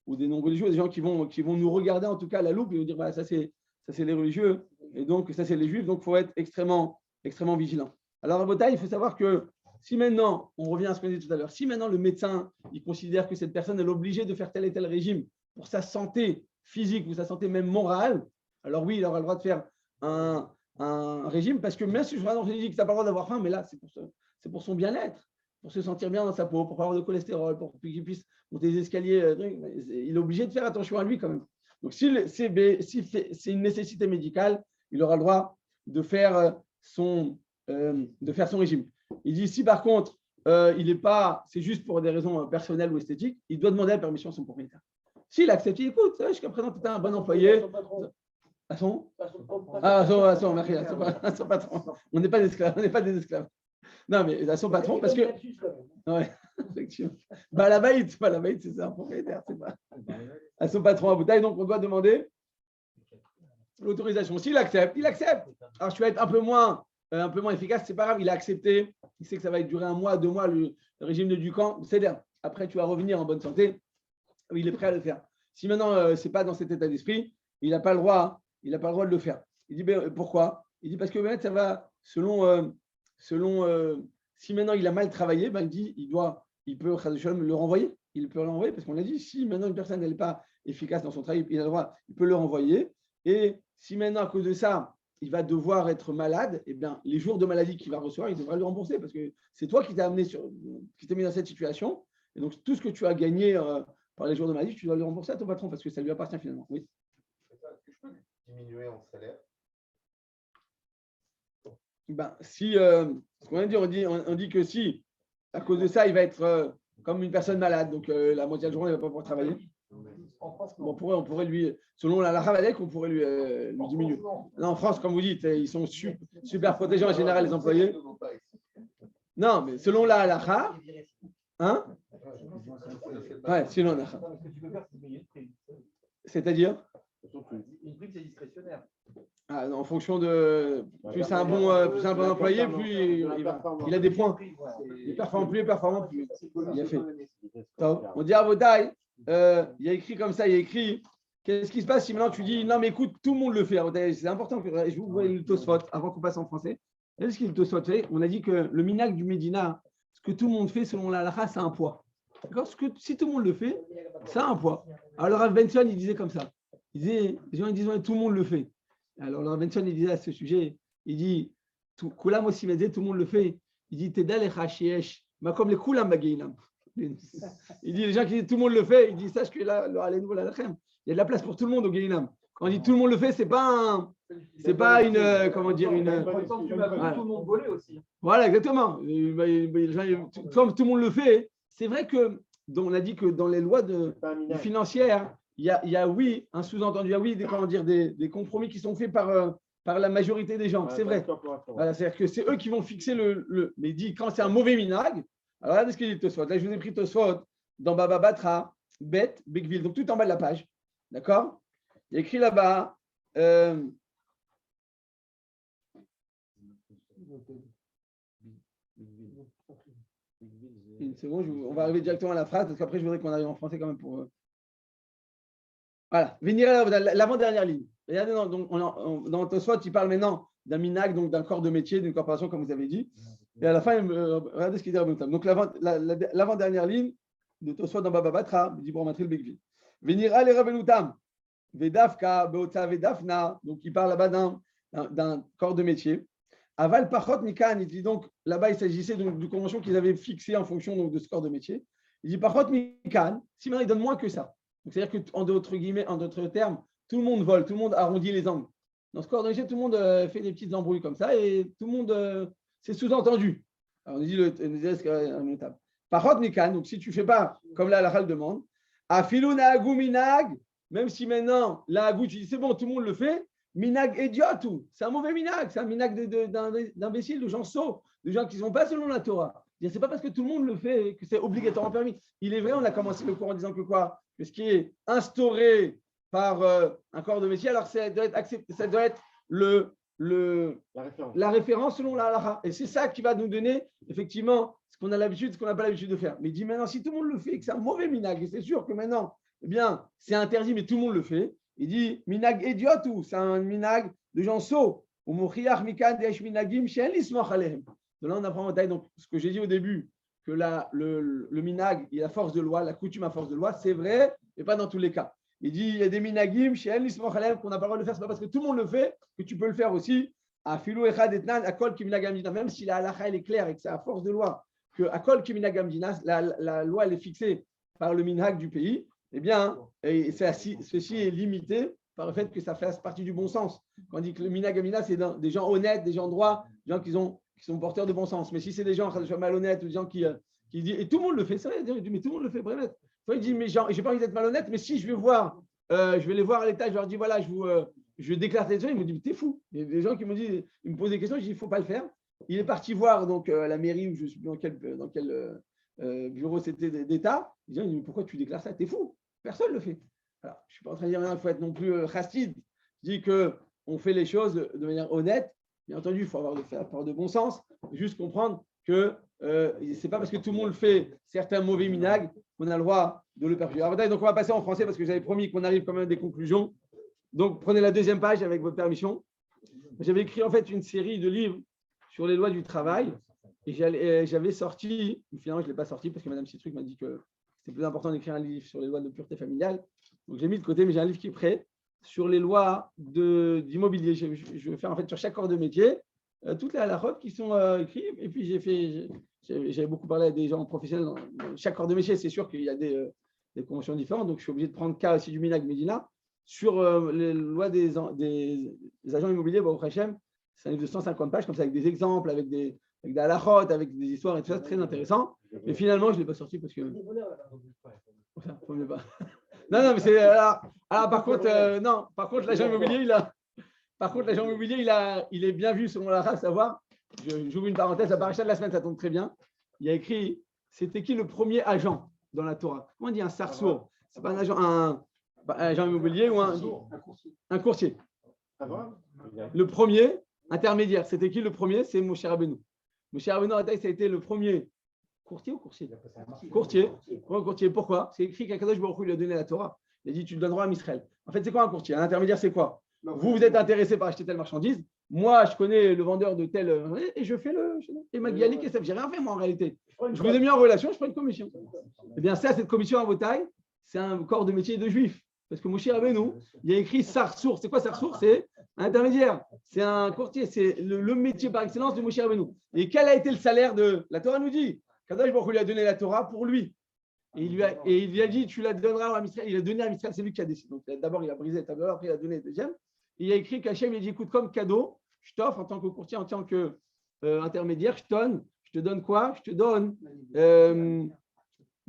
ou des non-religieux, des gens qui vont nous regarder en tout cas à la loupe et nous dire voilà, ça c'est les religieux et donc ça c'est les juifs, donc il faut être extrêmement vigilant. Alors à Botaï, il faut savoir que si maintenant, on revient à ce qu'on dit tout à l'heure, si maintenant le médecin il considère que cette personne est obligée de faire tel et tel régime pour sa santé physique ou sa santé même morale, alors oui, il aura le droit de faire un régime, parce que même si je dis que tu n'as pas le droit d'avoir faim, mais là, c'est pour son bien-être. pour se sentir bien dans sa peau, pour pas avoir de cholestérol, pour qu'il puisse monter les escaliers. Il est obligé de faire attention à lui quand même. Donc, si c'est une nécessité médicale, il aura le droit de faire son régime. Il dit, si par contre, il n'est pas, c'est juste pour des raisons personnelles ou esthétiques, il doit demander la permission à son propriétaire. S'il accepte, il écoute, jusqu'à présent, tu es un bon employé. À son patron. On n'est pas des esclaves. Non, mais à son patron, parce que. Ouais, effectivement. Balabaït, c'est ça, un propriétaire, c'est pas. À son patron à bouteille, donc on doit demander l'autorisation. S'il accepte, il accepte. Alors je vais être un peu moins efficace, c'est pas grave, il a accepté. Il sait que ça va durer 1 mois, 2 mois, le régime de Ducan, c'est bien. Après, tu vas revenir en bonne santé. Il est prêt à le faire. Si maintenant, ce n'est pas dans cet état d'esprit, il n'a pas le droit de le faire. Il dit, ben, pourquoi? Il dit, parce que ça va, selon si maintenant il a mal travaillé, ben, il dit, il peut le renvoyer. Il peut le renvoyer, parce qu'on a dit, si maintenant une personne n'est pas efficace dans son travail, il a le droit, il peut le renvoyer. Et si maintenant, à cause de ça, il va devoir être malade, eh bien, les jours de maladie qu'il va recevoir, il devra le rembourser, parce que c'est toi qui t'es mis dans cette situation. Et donc, tout ce que tu as gagné par les jours de maladie, tu dois le rembourser à ton patron, parce que ça lui appartient finalement. Oui. Est-ce que je peux diminuer en salaire? Ben, si, ce qu'on vient de dire, on dit que si, à cause de ça, il va être comme une personne malade, donc la moitié de la journée, il ne va pas pouvoir travailler. On pourrait lui, selon la Ravalek, on pourrait lui diminuer. Non, en France, comme vous dites, ils sont super protégés en général, les employés. Non, mais selon la halakha, hein? Ouais, selon la halakha. C'est-à-dire? Une prime, c'est discrétionnaire. Ah, en fonction de plus c'est un bon employé, plus il a des points. Il performe plus, il a fait. On dit à Votaï, il y a écrit comme ça, il y a écrit. Qu'est-ce qui se passe si maintenant tu dis non mais écoute, tout le monde le fait. C'est important que je vous vois le Tosfot avant qu'on passe en français. Qu'est-ce qu'il le Tosfot fait? On a dit que le minag du Médina, ce que tout le monde fait selon la halakha, c'est un poids. D'accord? Si tout le monde le fait, c'est un poids. Alors Rav Benson, il disait comme ça. Les gens disaient tout le monde le fait. Alors Rav Benson, il disait à ce sujet, il dit Kulam aussi me dit tout le monde le fait. Il dit Teda lecha sheyesh, ma comme les Kulam bageinam. Il dit les gens qui disent tout le monde le fait, il dit sache que là, il y a de la place pour tout le monde au Geinam. Quand on dit tout le monde le fait, c'est pas une comment dire une. Tout le monde volé aussi. Voilà, exactement. Comme tout le monde le fait, c'est vrai que on a dit que dans les lois financières, il y a oui un sous-entendu, il y a oui des compromis qui sont faits par la majorité des gens. C'est vrai. Voilà, c'est-à-dire que c'est eux qui vont fixer le. Mais il dit quand c'est un mauvais minag. Alors là, ce qu'il dit Tosfot. Là, je vous ai pris Tosfot dans Baba Batra, Bet, Bekville, donc tout en bas de la page. D'accord? Il y a écrit là-bas. C'est bon, on va arriver directement à la phrase, parce qu'après, je voudrais qu'on arrive en français quand même pour. Voilà, venir à l'avant-dernière ligne. Donc, dans Tosfot, il parle maintenant d'un minag, donc d'un corps de métier, d'une corporation, comme vous avez dit. Et à la fin, regardez ce qu'il dit à Rabbeinu. Donc, l'avant-dernière ligne de Tosfot dans Baba Batra, dit pour Matril Bekville. Venira les Rabbeinu Tam, Vedafka, Beota, Vedafna. Donc, il parle là-bas d'un corps de métier. Aval Pachot Mikan, il dit donc, là-bas, il s'agissait donc de convention qu'ils avaient fixée en fonction donc, de ce corps de métier. Il dit Pachot Mikan, si maintenant il donne moins que ça. C'est-à-dire qu'en d'autres termes, tout le monde vole, tout le monde arrondit les angles. Dans ce corps de métier, tout le monde fait des petites embrouilles comme ça et tout le monde. C'est sous-entendu. Alors, on dit Pachot Mikan, donc si tu ne fais pas comme la halakha le demande, Afilu Naagu Minag, même si maintenant, Naagu, tu dis c'est bon, tout le monde le fait, Minag idiotu, c'est un mauvais minag, c'est un minag d'imbéciles, de gens sots, de gens qui ne sont pas selon la Torah. Ce n'est pas parce que tout le monde le fait que c'est obligatoirement permis. Il est vrai, on a commencé le cours en disant que quoi? Que ce qui est instauré par un corps de métier, alors ça doit être la référence selon la halakha. Et c'est ça qui va nous donner effectivement ce qu'on a l'habitude, ce qu'on n'a pas l'habitude de faire. Mais il dit maintenant, si tout le monde le fait et que c'est un mauvais minag, et c'est sûr que maintenant, eh bien, c'est interdit, mais tout le monde le fait. Il dit minag idiotu, c'est un minag de gens sots. Donc là, on apprend en détail. Donc, ce que j'ai dit au début, que le minag, il a force de loi, la coutume a force de loi, c'est vrai, mais pas dans tous les cas. Il dit il y a des minagim chez El qu'on n'a pas le droit de le faire, c'est pas parce que tout le monde le fait que tu peux le faire aussi. Même si la halakha elle est claire et que c'est à force de loi que à Kol Keminag Amdina, la loi elle est fixée par le minhag du pays, eh bien, ceci est limité par le fait que ça fasse partie du bon sens. Quand on dit que le minhag amdina, c'est des gens honnêtes, des gens droits, des gens qui sont porteurs de bon sens. Mais si c'est des gens malhonnêtes ou des gens qui disent, et tout le monde le fait, c'est vrai, mais tout le monde le fait, bref. Il dit, mais j'ai pas envie d'être malhonnête, mais si je vais je vais les voir à l'étage, je leur dis, voilà, je déclare cette chose, ils me disent, t'es fou. Il y a des gens qui me disent, ils me posent des questions, je dis, il ne faut pas le faire. Il est parti voir donc la mairie, ou je ne sais plus dans quel bureau c'était d'État. Il dit, mais pourquoi tu déclares ça? T'es fou. Personne ne le fait. Alors, je ne suis pas en train de dire il faut être non plus chastide. Je dis qu'on fait les choses de manière honnête. Bien entendu, il faut avoir de bon sens. Juste comprendre que ce n'est pas parce que tout le monde fait certains mauvais minags qu'on a le droit de le perpétuer. Donc, on va passer en français parce que j'avais promis qu'on arrive quand même à des conclusions. Donc, prenez la deuxième page avec votre permission. J'avais écrit en fait une série de livres sur les lois du travail. Et j'avais sorti, finalement je ne l'ai pas sorti parce que Mme Citruc m'a dit que c'était plus important d'écrire un livre sur les lois de pureté familiale. Donc j'ai mis de côté, mais j'ai un livre qui est prêt sur les lois d'immobilier. Je vais faire en fait sur chaque corps de métier toutes les halakhot qui sont écrites. Et puis j'avais beaucoup parlé à des gens professionnels dans chaque corps de métier. C'est sûr qu'il y a des conventions différentes. Donc je suis obligé de prendre le cas aussi du Minhag Medina sur les lois des agents immobiliers. Baruch Hashem, c'est un livre de 150 pages, comme ça, avec des exemples, avec des halakhot, avec des histoires et tout ça, très intéressant. Mais finalement, je ne l'ai pas sorti parce que. Non, mais c'est. Par contre, l'agent immobilier, il est bien vu selon la race, à savoir, j'ouvre une parenthèse, la paracha de la semaine, ça tombe très bien. Il y a écrit, c'était qui le premier agent dans la Torah? Comment on dit un sarsour? C'est pas un agent immobilier ou un courtier. Le premier intermédiaire, c'était qui le premier? C'est Moshe Rabbeinu. Moshe Rabbeinu, ça a été le premier courtier ou courtier? Courtier. Pourquoi? C'est écrit qu'Akadosh Baruch Hu lui a donné la Torah. Il a dit, tu le donneras à Israël. En fait, c'est quoi un courtier? Un intermédiaire, c'est quoi? Vous êtes intéressé par acheter telle marchandise. Moi, je connais le vendeur de tel et je fais et Magialik et ça. J'ai rien fait, moi, en réalité. Je vous ai mis en relation, je prends une commission. Eh bien, cette commission à vos tailles, c'est un corps de métier de juif. Parce que Moshe Rabbeinu, il y a écrit Sarsour. C'est quoi Sarsour? C'est un intermédiaire. C'est un courtier. C'est le métier par excellence de Moshe Rabbeinu. Et quel a été le salaire de la Torah? Nous dit Kadosh Baruch Hu lui a donné la Torah pour lui. Et il lui a dit, tu la donneras à Israël. Il a donné à Israël, c'est lui qui a décidé. Donc d'abord, il a brisé la table, après il a donné le deuxième. Et il a écrit qu'Hachem, il a dit, écoute, comme cadeau, je t'offre en tant que courtier, en tant qu'intermédiaire, je te donne quoi? Je te donne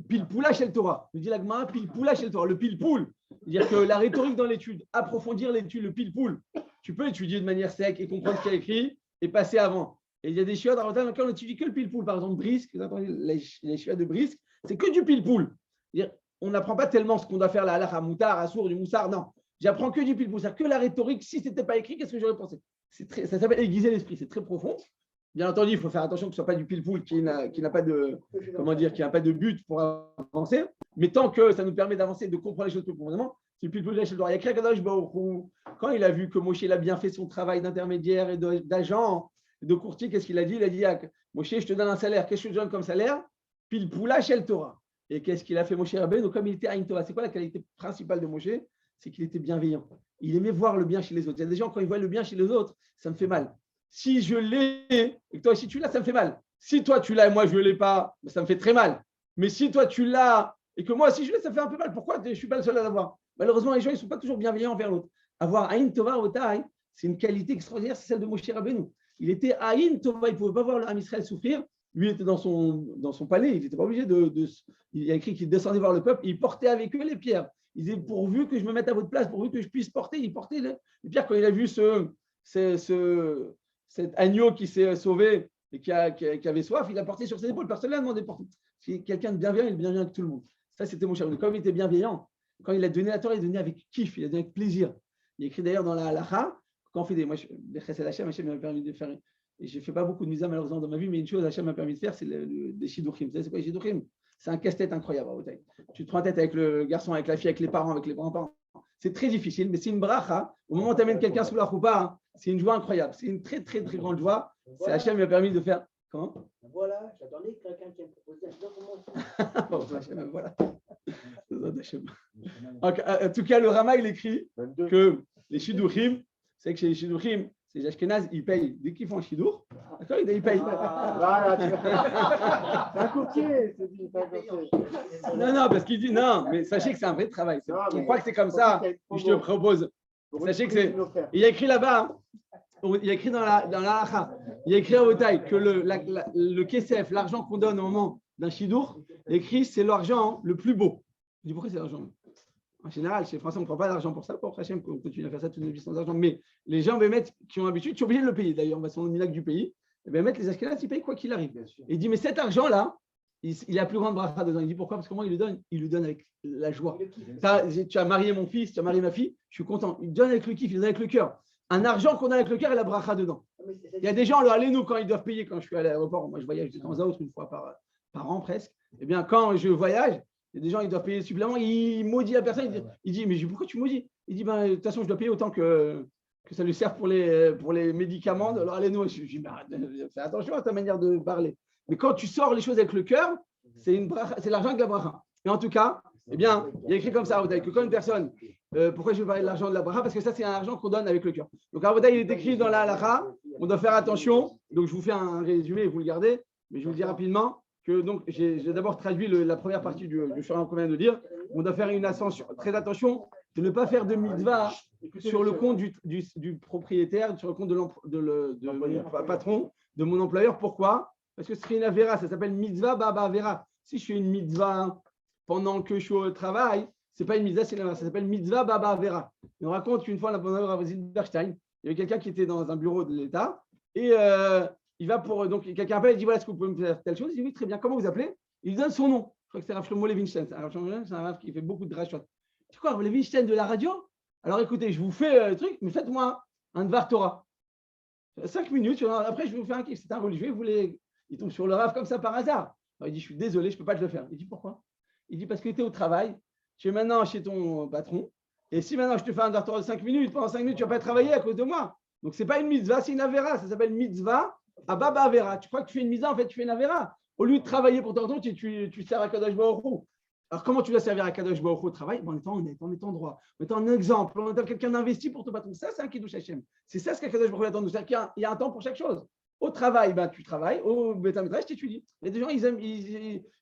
pile poula chez le Torah. Je dis la Gemara, pile poula chez le Torah. Le pile poule. C'est-à-dire que la rhétorique dans l'étude, approfondir l'étude, le pile poule. Tu peux étudier de manière sec et comprendre ce qu'il y a écrit et passer avant. Et il y a des chiots dans lequel on n'étudie que le pile poule. Par exemple, Brisk, vous entendez les chiots de Brisk, c'est que du pile poule. On n'apprend pas tellement ce qu'on doit faire la halakha, moutar, assour, du moussar, non. J'apprends que du pile poule. C'est-à-dire que la rhétorique, si ce n'était pas écrit, qu'est-ce que j'aurais pensé? Ça s'appelle aiguiser l'esprit, c'est très profond. Bien entendu, il faut faire attention que ce ne soit pas du pile poule qui n'a pas de but pour avancer. Mais tant que ça nous permet d'avancer, de comprendre les choses plus profondément, c'est le pile poule de l'Échelle. Il y a Kadosh Baruch Hu, quand il a vu que Moshe a bien fait son travail d'intermédiaire et d'agent, de courtier, qu'est-ce qu'il a dit? Il a dit, Moshe, je te donne un salaire. Qu'est-ce que je te donne comme salaire? Pile poula chez le Torah. Et qu'est-ce qu'il a fait Moshe Rabbeinu? Donc, comme il était à Torah, c'est quoi la qualité principale de Moshe? C'est qu'il était bienveillant. Il aimait voir le bien chez les autres. Il y a des gens, quand ils voient le bien chez les autres, ça me fait mal. Si je l'ai et que toi aussi tu l'as, ça me fait mal. Si toi tu l'as et moi je ne l'ai pas, ça me fait très mal. Mais si toi tu l'as et que moi aussi je l'ai, ça me fait un peu mal. Pourquoi je ne suis pas le seul à l'avoir? Malheureusement, les gens ne sont pas toujours bienveillants envers l'autre. Avoir Aïn Tova Otaï, c'est une qualité extraordinaire, c'est celle de Moshe Rabbeinu. Il était Aïn Tova, il ne pouvait pas voir l'Am Israël souffrir. Lui était dans son palais, il n'était pas obligé il a écrit qu'il descendait voir le peuple, il portait avec eux les pierres. Il disait, pourvu que je me mette à votre place, pourvu que je puisse porter, il portait les pierres. Quand il a vu cet agneau qui s'est sauvé et qui avait soif, il a porté sur ses épaules. Personne ne l'a demandé de porter. C'est quelqu'un de bienveillant, il est bienveillant avec tout le monde. Ça, c'était mon cher. Comme il était bienveillant, quand il a donné la Torah, il a donné avec kiff, il a donné avec plaisir. Il écrit d'ailleurs dans la halakha, quand on fait des chesed Hachem, Hachem m'a permis de faire. Et je ne fais pas beaucoup de misa malheureusement dans ma vie, mais une chose Hachem m'a permis de faire, c'est des shidduchim. Vous savez, c'est quoi les shidduchim? C'est un casse-tête incroyable. Tu te prends en tête avec le garçon, avec la fille, avec les parents, avec les grands-parents. C'est très difficile, mais c'est une bracha. Au moment où tu amènes quelqu'un sous la choupa, c'est une joie incroyable. C'est une très, très, très grande joie. C'est Hachem qui m'a permis de faire. Comment? Voilà, j'attendais que quelqu'un qui me proposait un document. Voilà. En tout cas, le Rama, il écrit que les shidduchim, c'est que chez les shidduchim, c'est les Ashkénazes, ils payent dès qu'ils font un chidour. D'accord, ils payent. Voilà, c'est un courtier. Non, parce qu'il dit non, mais sachez que c'est un vrai travail. On croit que c'est comme ça. Je te propose. Sachez que c'est. Il y a écrit là-bas, il y a écrit dans la halakha, il y a écrit à Otaï que le kesef, l'argent qu'on donne au moment d'un chidour, écrit c'est l'argent le plus beau. Je dis pourquoi c'est l'argent? En général, chez les Français, on ne prend pas d'argent pour ça. Pour Hachem, on continue à faire ça toute notre vie sans argent. Mais les gens, qui ont l'habitude, tu es obligé de le payer. D'ailleurs, on va sur le minac du pays. Les Ashkénazes, ils payent quoi qu'il arrive. Et il dit, mais cet argent-là, il a plus grande bracha dedans. Il dit pourquoi? Parce que comment il le donne? Il le donne avec la joie. Tu as marié mon fils, tu as marié ma fille, je suis content. Il donne avec le kiff, il donne avec le cœur. Un argent qu'on a avec le cœur et la bracha dedans. Il y a des gens, allez nous, quand ils doivent payer, quand je suis à l'aéroport, moi je voyage de temps à autre, une fois par an presque. Eh bien, quand je voyage, il y a des gens, ils doivent payer supplément, il maudit la personne, il dit, mais pourquoi tu maudis? Il dit, de toute façon, je dois payer autant que ça lui sert pour les médicaments. Alors, allez nous, je dis, fais attention à ta manière de parler. Mais quand tu sors les choses avec le cœur, c'est l'argent avec la bracha. Et en tout cas, eh bien, il y a écrit comme ça, que quand une personne, pourquoi je vais parler de l'argent de la bracha? Parce que ça, c'est un argent qu'on donne avec le cœur. Donc, Avoda, il est écrit dans la halakha, on doit faire attention. Donc, je vous fais un résumé, vous le gardez, mais je vous le dis rapidement que donc j'ai d'abord traduit la première partie du Shouran qu'on vient de dire. On doit faire une ascension, très attention de ne pas faire de mitzvah sur le compte du propriétaire, sur le compte de mon patron, de mon employeur. Pourquoi? Parce que ce serait une avéra, ça s'appelle mitzvah baba avéra. Si je fais une mitzvah pendant que je suis au travail, ce n'est pas une mitzvah, ça s'appelle mitzvah baba avéra. On raconte qu'une fois, pendant la visite d'Berstein, il y avait quelqu'un qui était dans un bureau de l'État et il va pour. Donc, quelqu'un appelle et dit voilà, est-ce que vous pouvez me faire telle chose? Il dit oui, très bien. Comment vous appelez? Il lui donne son nom. Je crois que c'est Rav Shlomo Levinstein. Rav Shlomo Levinstein, c'est un Rav qui fait beaucoup de rachot. C'est quoi, Rav Levinstein de la radio? Alors écoutez, je vous fais le truc, mais faites-moi un Dvar Torah. 5 minutes, après je vais vous faire un kiff. C'est un religieux, il tombe sur le Rav comme ça par hasard. Alors, il dit je suis désolé, je ne peux pas te le faire. Il dit pourquoi? Il dit parce que tu es au travail, tu es maintenant chez ton patron, et si maintenant je te fais un Dvar Torah de 5 minutes, pendant 5 minutes, tu ne vas pas travailler à cause de moi. Donc ce n'est pas une mitzvah, c'est une avéra. Ça s'appelle mitzvah. Ababa Avera, tu crois que tu fais une mitzvah, en fait, tu fais une Avera. Au lieu de travailler pour ton compte, tu sers à Kadosh Baruch Hu. Alors, comment tu vas servir à Kadosh Baruch Hu au travail? En étant honnête, en étant droit, en étant un exemple, en étant quelqu'un d'investi pour ton patron. Ça, c'est un Kiddush Hashem. C'est ça ce qu'à Kadosh Baruch Hu attend de nous. C'est-à-dire qu'il y a un temps pour chaque chose. Au travail, tu travailles. Au Beth Midrash, tu étudies. Il y a des gens,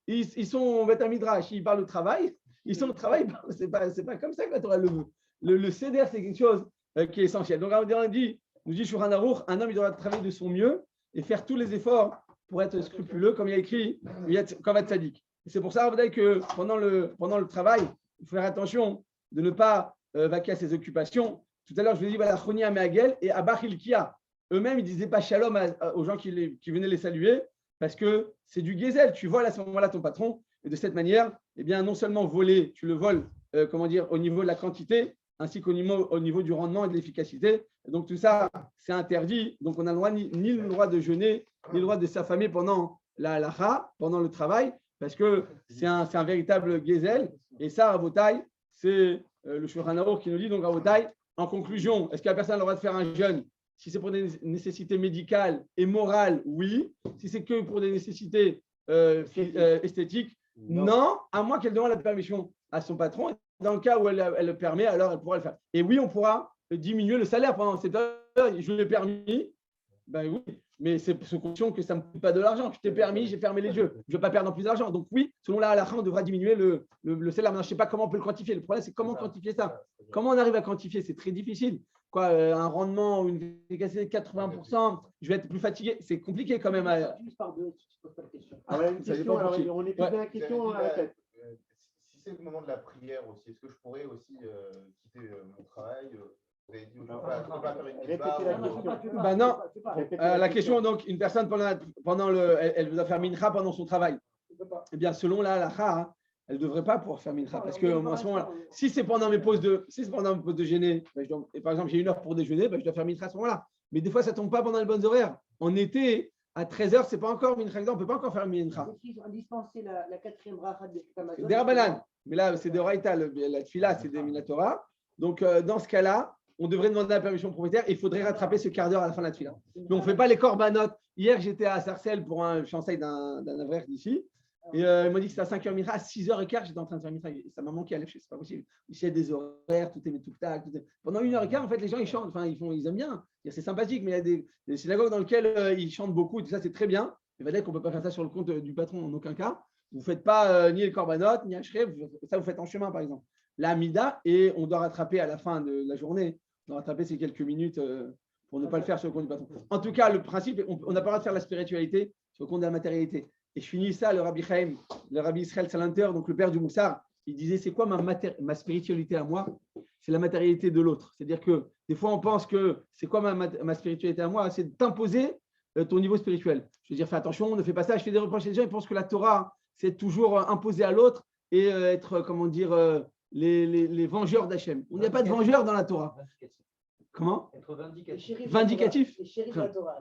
ils sont au Beth Midrash, ils parlent de travail. Ils sont au travail, c'est pas comme ça que la Torah le veut. Le CDR, c'est quelque chose qui est essentiel. Donc, on dit, nous dit Shulchan Aruch, un homme, il doit travailler de son mieux et faire tous les efforts pour être scrupuleux, comme il y a écrit, comme être sadique. C'est pour ça que pendant le travail, il faut faire attention de ne pas vaquer à ses occupations. Tout à l'heure, je vous ai dit, voilà, Choni Ameagel et Abba Hilkia. Eux-mêmes, ils ne disaient pas shalom aux gens qui venaient les saluer, parce que c'est du gezel. Tu voles à ce moment-là ton patron, et de cette manière, eh bien, non seulement voler, tu le voles, au niveau de la quantité, ainsi qu'au niveau du rendement et de l'efficacité. Et donc tout ça, c'est interdit. Donc on n'a le droit ni le droit de jeûner, ni le droit de s'affamer pendant la halakha, pendant le travail, parce que c'est un véritable gezel. Et ça, Rabotai, c'est le Shulchan Aruch qui nous dit, donc Rabotai, en conclusion, est-ce que la personne a le droit de faire un jeûne? Si c'est pour des nécessités médicales et morales, oui. Si c'est que pour des nécessités esthétiques, non, à moins qu'elle demande la permission à son patron. Dans le cas où elle le permet, alors elle pourra le faire. Et oui, on pourra diminuer le salaire pendant cette heure. Je l'ai permis, ben oui, mais c'est sous condition que ça ne me coûte pas de l'argent. Je t'ai permis, j'ai fermé les yeux. Je ne vais pas perdre plus d'argent. Donc oui, selon la halakha, on devra diminuer le salaire. Maintenant, je ne sais pas comment on peut le quantifier. Le problème, c'est comment quantifier ça. Comment on arrive à quantifier? C'est très difficile. Un rendement ou une efficacité de 80%, je vais être plus fatigué. C'est compliqué quand même. Ah ouais, une question, alors, on est plus dans la question à la tête. Si c'est le moment de la prière aussi, est-ce que je pourrais aussi quitter mon travail? Vous avez dit, non. La question, donc, une personne elle doit faire mincha pendant son travail. Eh bien, selon la halakha, elle ne devrait pas pouvoir faire mincha. Parce que à ce moment-là, si c'est pendant mes pauses de déjeuner, et par exemple, j'ai 1 heure pour déjeuner, je dois faire mincha à ce moment-là. Mais des fois, ça ne tombe pas pendant les bonnes horaires. En été, à 13h, ce n'est pas encore mincha. On ne peut pas encore faire mincha. Ils ont dispensé la 4e bracha de C'est des Rabbanan. Mais là, c'est de Raïta. La tfila, c'est des Minatora. Donc, dans ce cas-là, on devrait demander la permission au propriétaire et il faudrait rattraper ce quart d'heure à la fin de la tfila. Mais on ne fait pas les corbanotes. Hier, j'étais à Sarcelles pour un fiançailles d'un avraire d'ici. Et il m'a dit que c'était à 5h mincha, à 6h15, j'étais en train de faire mincha. Ça m'a manqué à l'effet, c'est pas possible. Il y a des horaires, tout est tout tac. Pendant 1h15, en fait, les gens ils chantent, enfin ils aiment bien. C'est sympathique, mais il y a des synagogues dans lesquelles ils chantent beaucoup, et tout ça c'est très bien. Mais va dire qu'on ne peut pas faire ça sur le compte du patron en aucun cas. Vous ne faites pas ni le korbanot, ni Ashrev, ça vous faites en chemin par exemple. La Amida, et on doit rattraper à la fin de la journée, on doit rattraper ces quelques minutes pour ne pas le faire sur le compte du patron. En tout cas, le principe, on n'a pas le droit de faire la spiritualité sur le compte de la matérialité. Et je finis ça, le Rabbi Chaim, le Rabbi Israël Salanter, donc le père du Moussard, il disait c'est quoi ma spiritualité à moi? C'est la matérialité de l'autre. C'est-à-dire que des fois, on pense que c'est quoi ma spiritualité à moi? C'est de t'imposer ton niveau spirituel. Je veux dire, fais attention, ne fais pas ça. Je fais des reproches. Les gens ils pensent que la Torah, c'est toujours imposer à l'autre et être, comment dire, les vengeurs d'Hachem. Il n'y a pas de vengeurs dans la Torah. Comment? Être vindicatif. Vindicatif.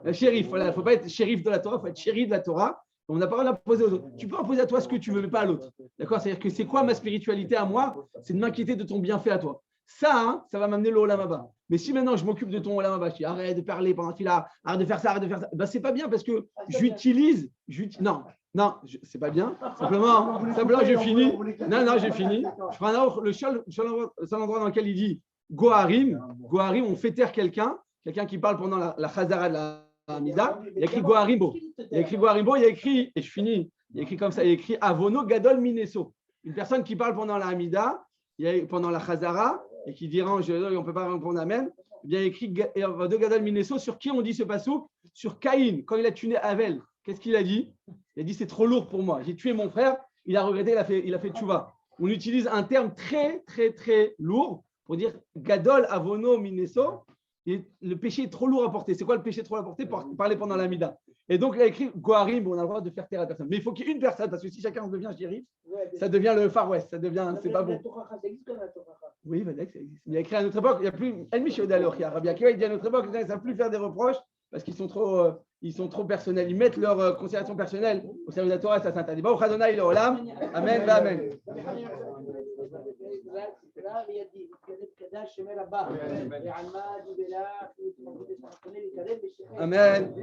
Le shérif, voilà. Il ne faut pas être shérif de la Torah, il faut être shérif de la Torah. On n'a pas le droit d'imposer aux autres. Tu peux imposer à toi ce que tu ne veux, mais pas à l'autre. D'accord? C'est-à-dire que c'est quoi ma spiritualité à moi? C'est de m'inquiéter de ton bienfait à toi. Ça, ça va m'amener le Olam Haba. Mais si maintenant je m'occupe de ton Olam Haba, je dis arrête de parler pendant qu'il a, arrête de faire ça, ben, c'est pas bien parce que j'utilise. Non, c'est pas bien. Simplement, j'ai fini. Non, j'ai fini. Je prends le seul endroit dans lequel il dit Goharim, on fait taire quelqu'un qui parle pendant la Chazara de la Amida. Il y a écrit Goharimbo. Il y a écrit, et je finis, il y a écrit comme ça, il y a écrit Avono Gadol Mineso. Une personne qui parle pendant la Amida, pendant la Chazara, et qui dérange, on ne peut pas répondre Amen. Il y a écrit Avono Gadol Mineso. Sur qui on dit ce pasouk? Sur Caïn, quand il a tué Avel. Qu'est-ce qu'il a dit? Il a dit c'est trop lourd pour moi. J'ai tué mon frère, il a regretté, il a fait tchouva. On utilise un terme très, très, très lourd pour dire Gadol Avono Mineso. Et le péché est trop lourd à porter. C'est quoi le péché trop lourd à porter? Pour parler pendant l'Amida. Et donc, il a écrit Goharim, on a le droit de faire taire à la personne. Mais il faut qu'il y ait une personne, parce que si chacun devient shérif, ça devient le Far West. Ça devient, c'est pas bon. Oui, ça existe. Il a écrit à notre époque, il n'y a plus. Ennemi chez Odalor, il y a Rabbi Akiva, il dit à notre époque, les gens ne savent plus faire des reproches parce qu'ils sont trop personnels. Ils mettent leurs considérations personnelles au service de la Torah, ça s'interdit. Bon, Chadona, il est Olam. Amen, amen. Amen.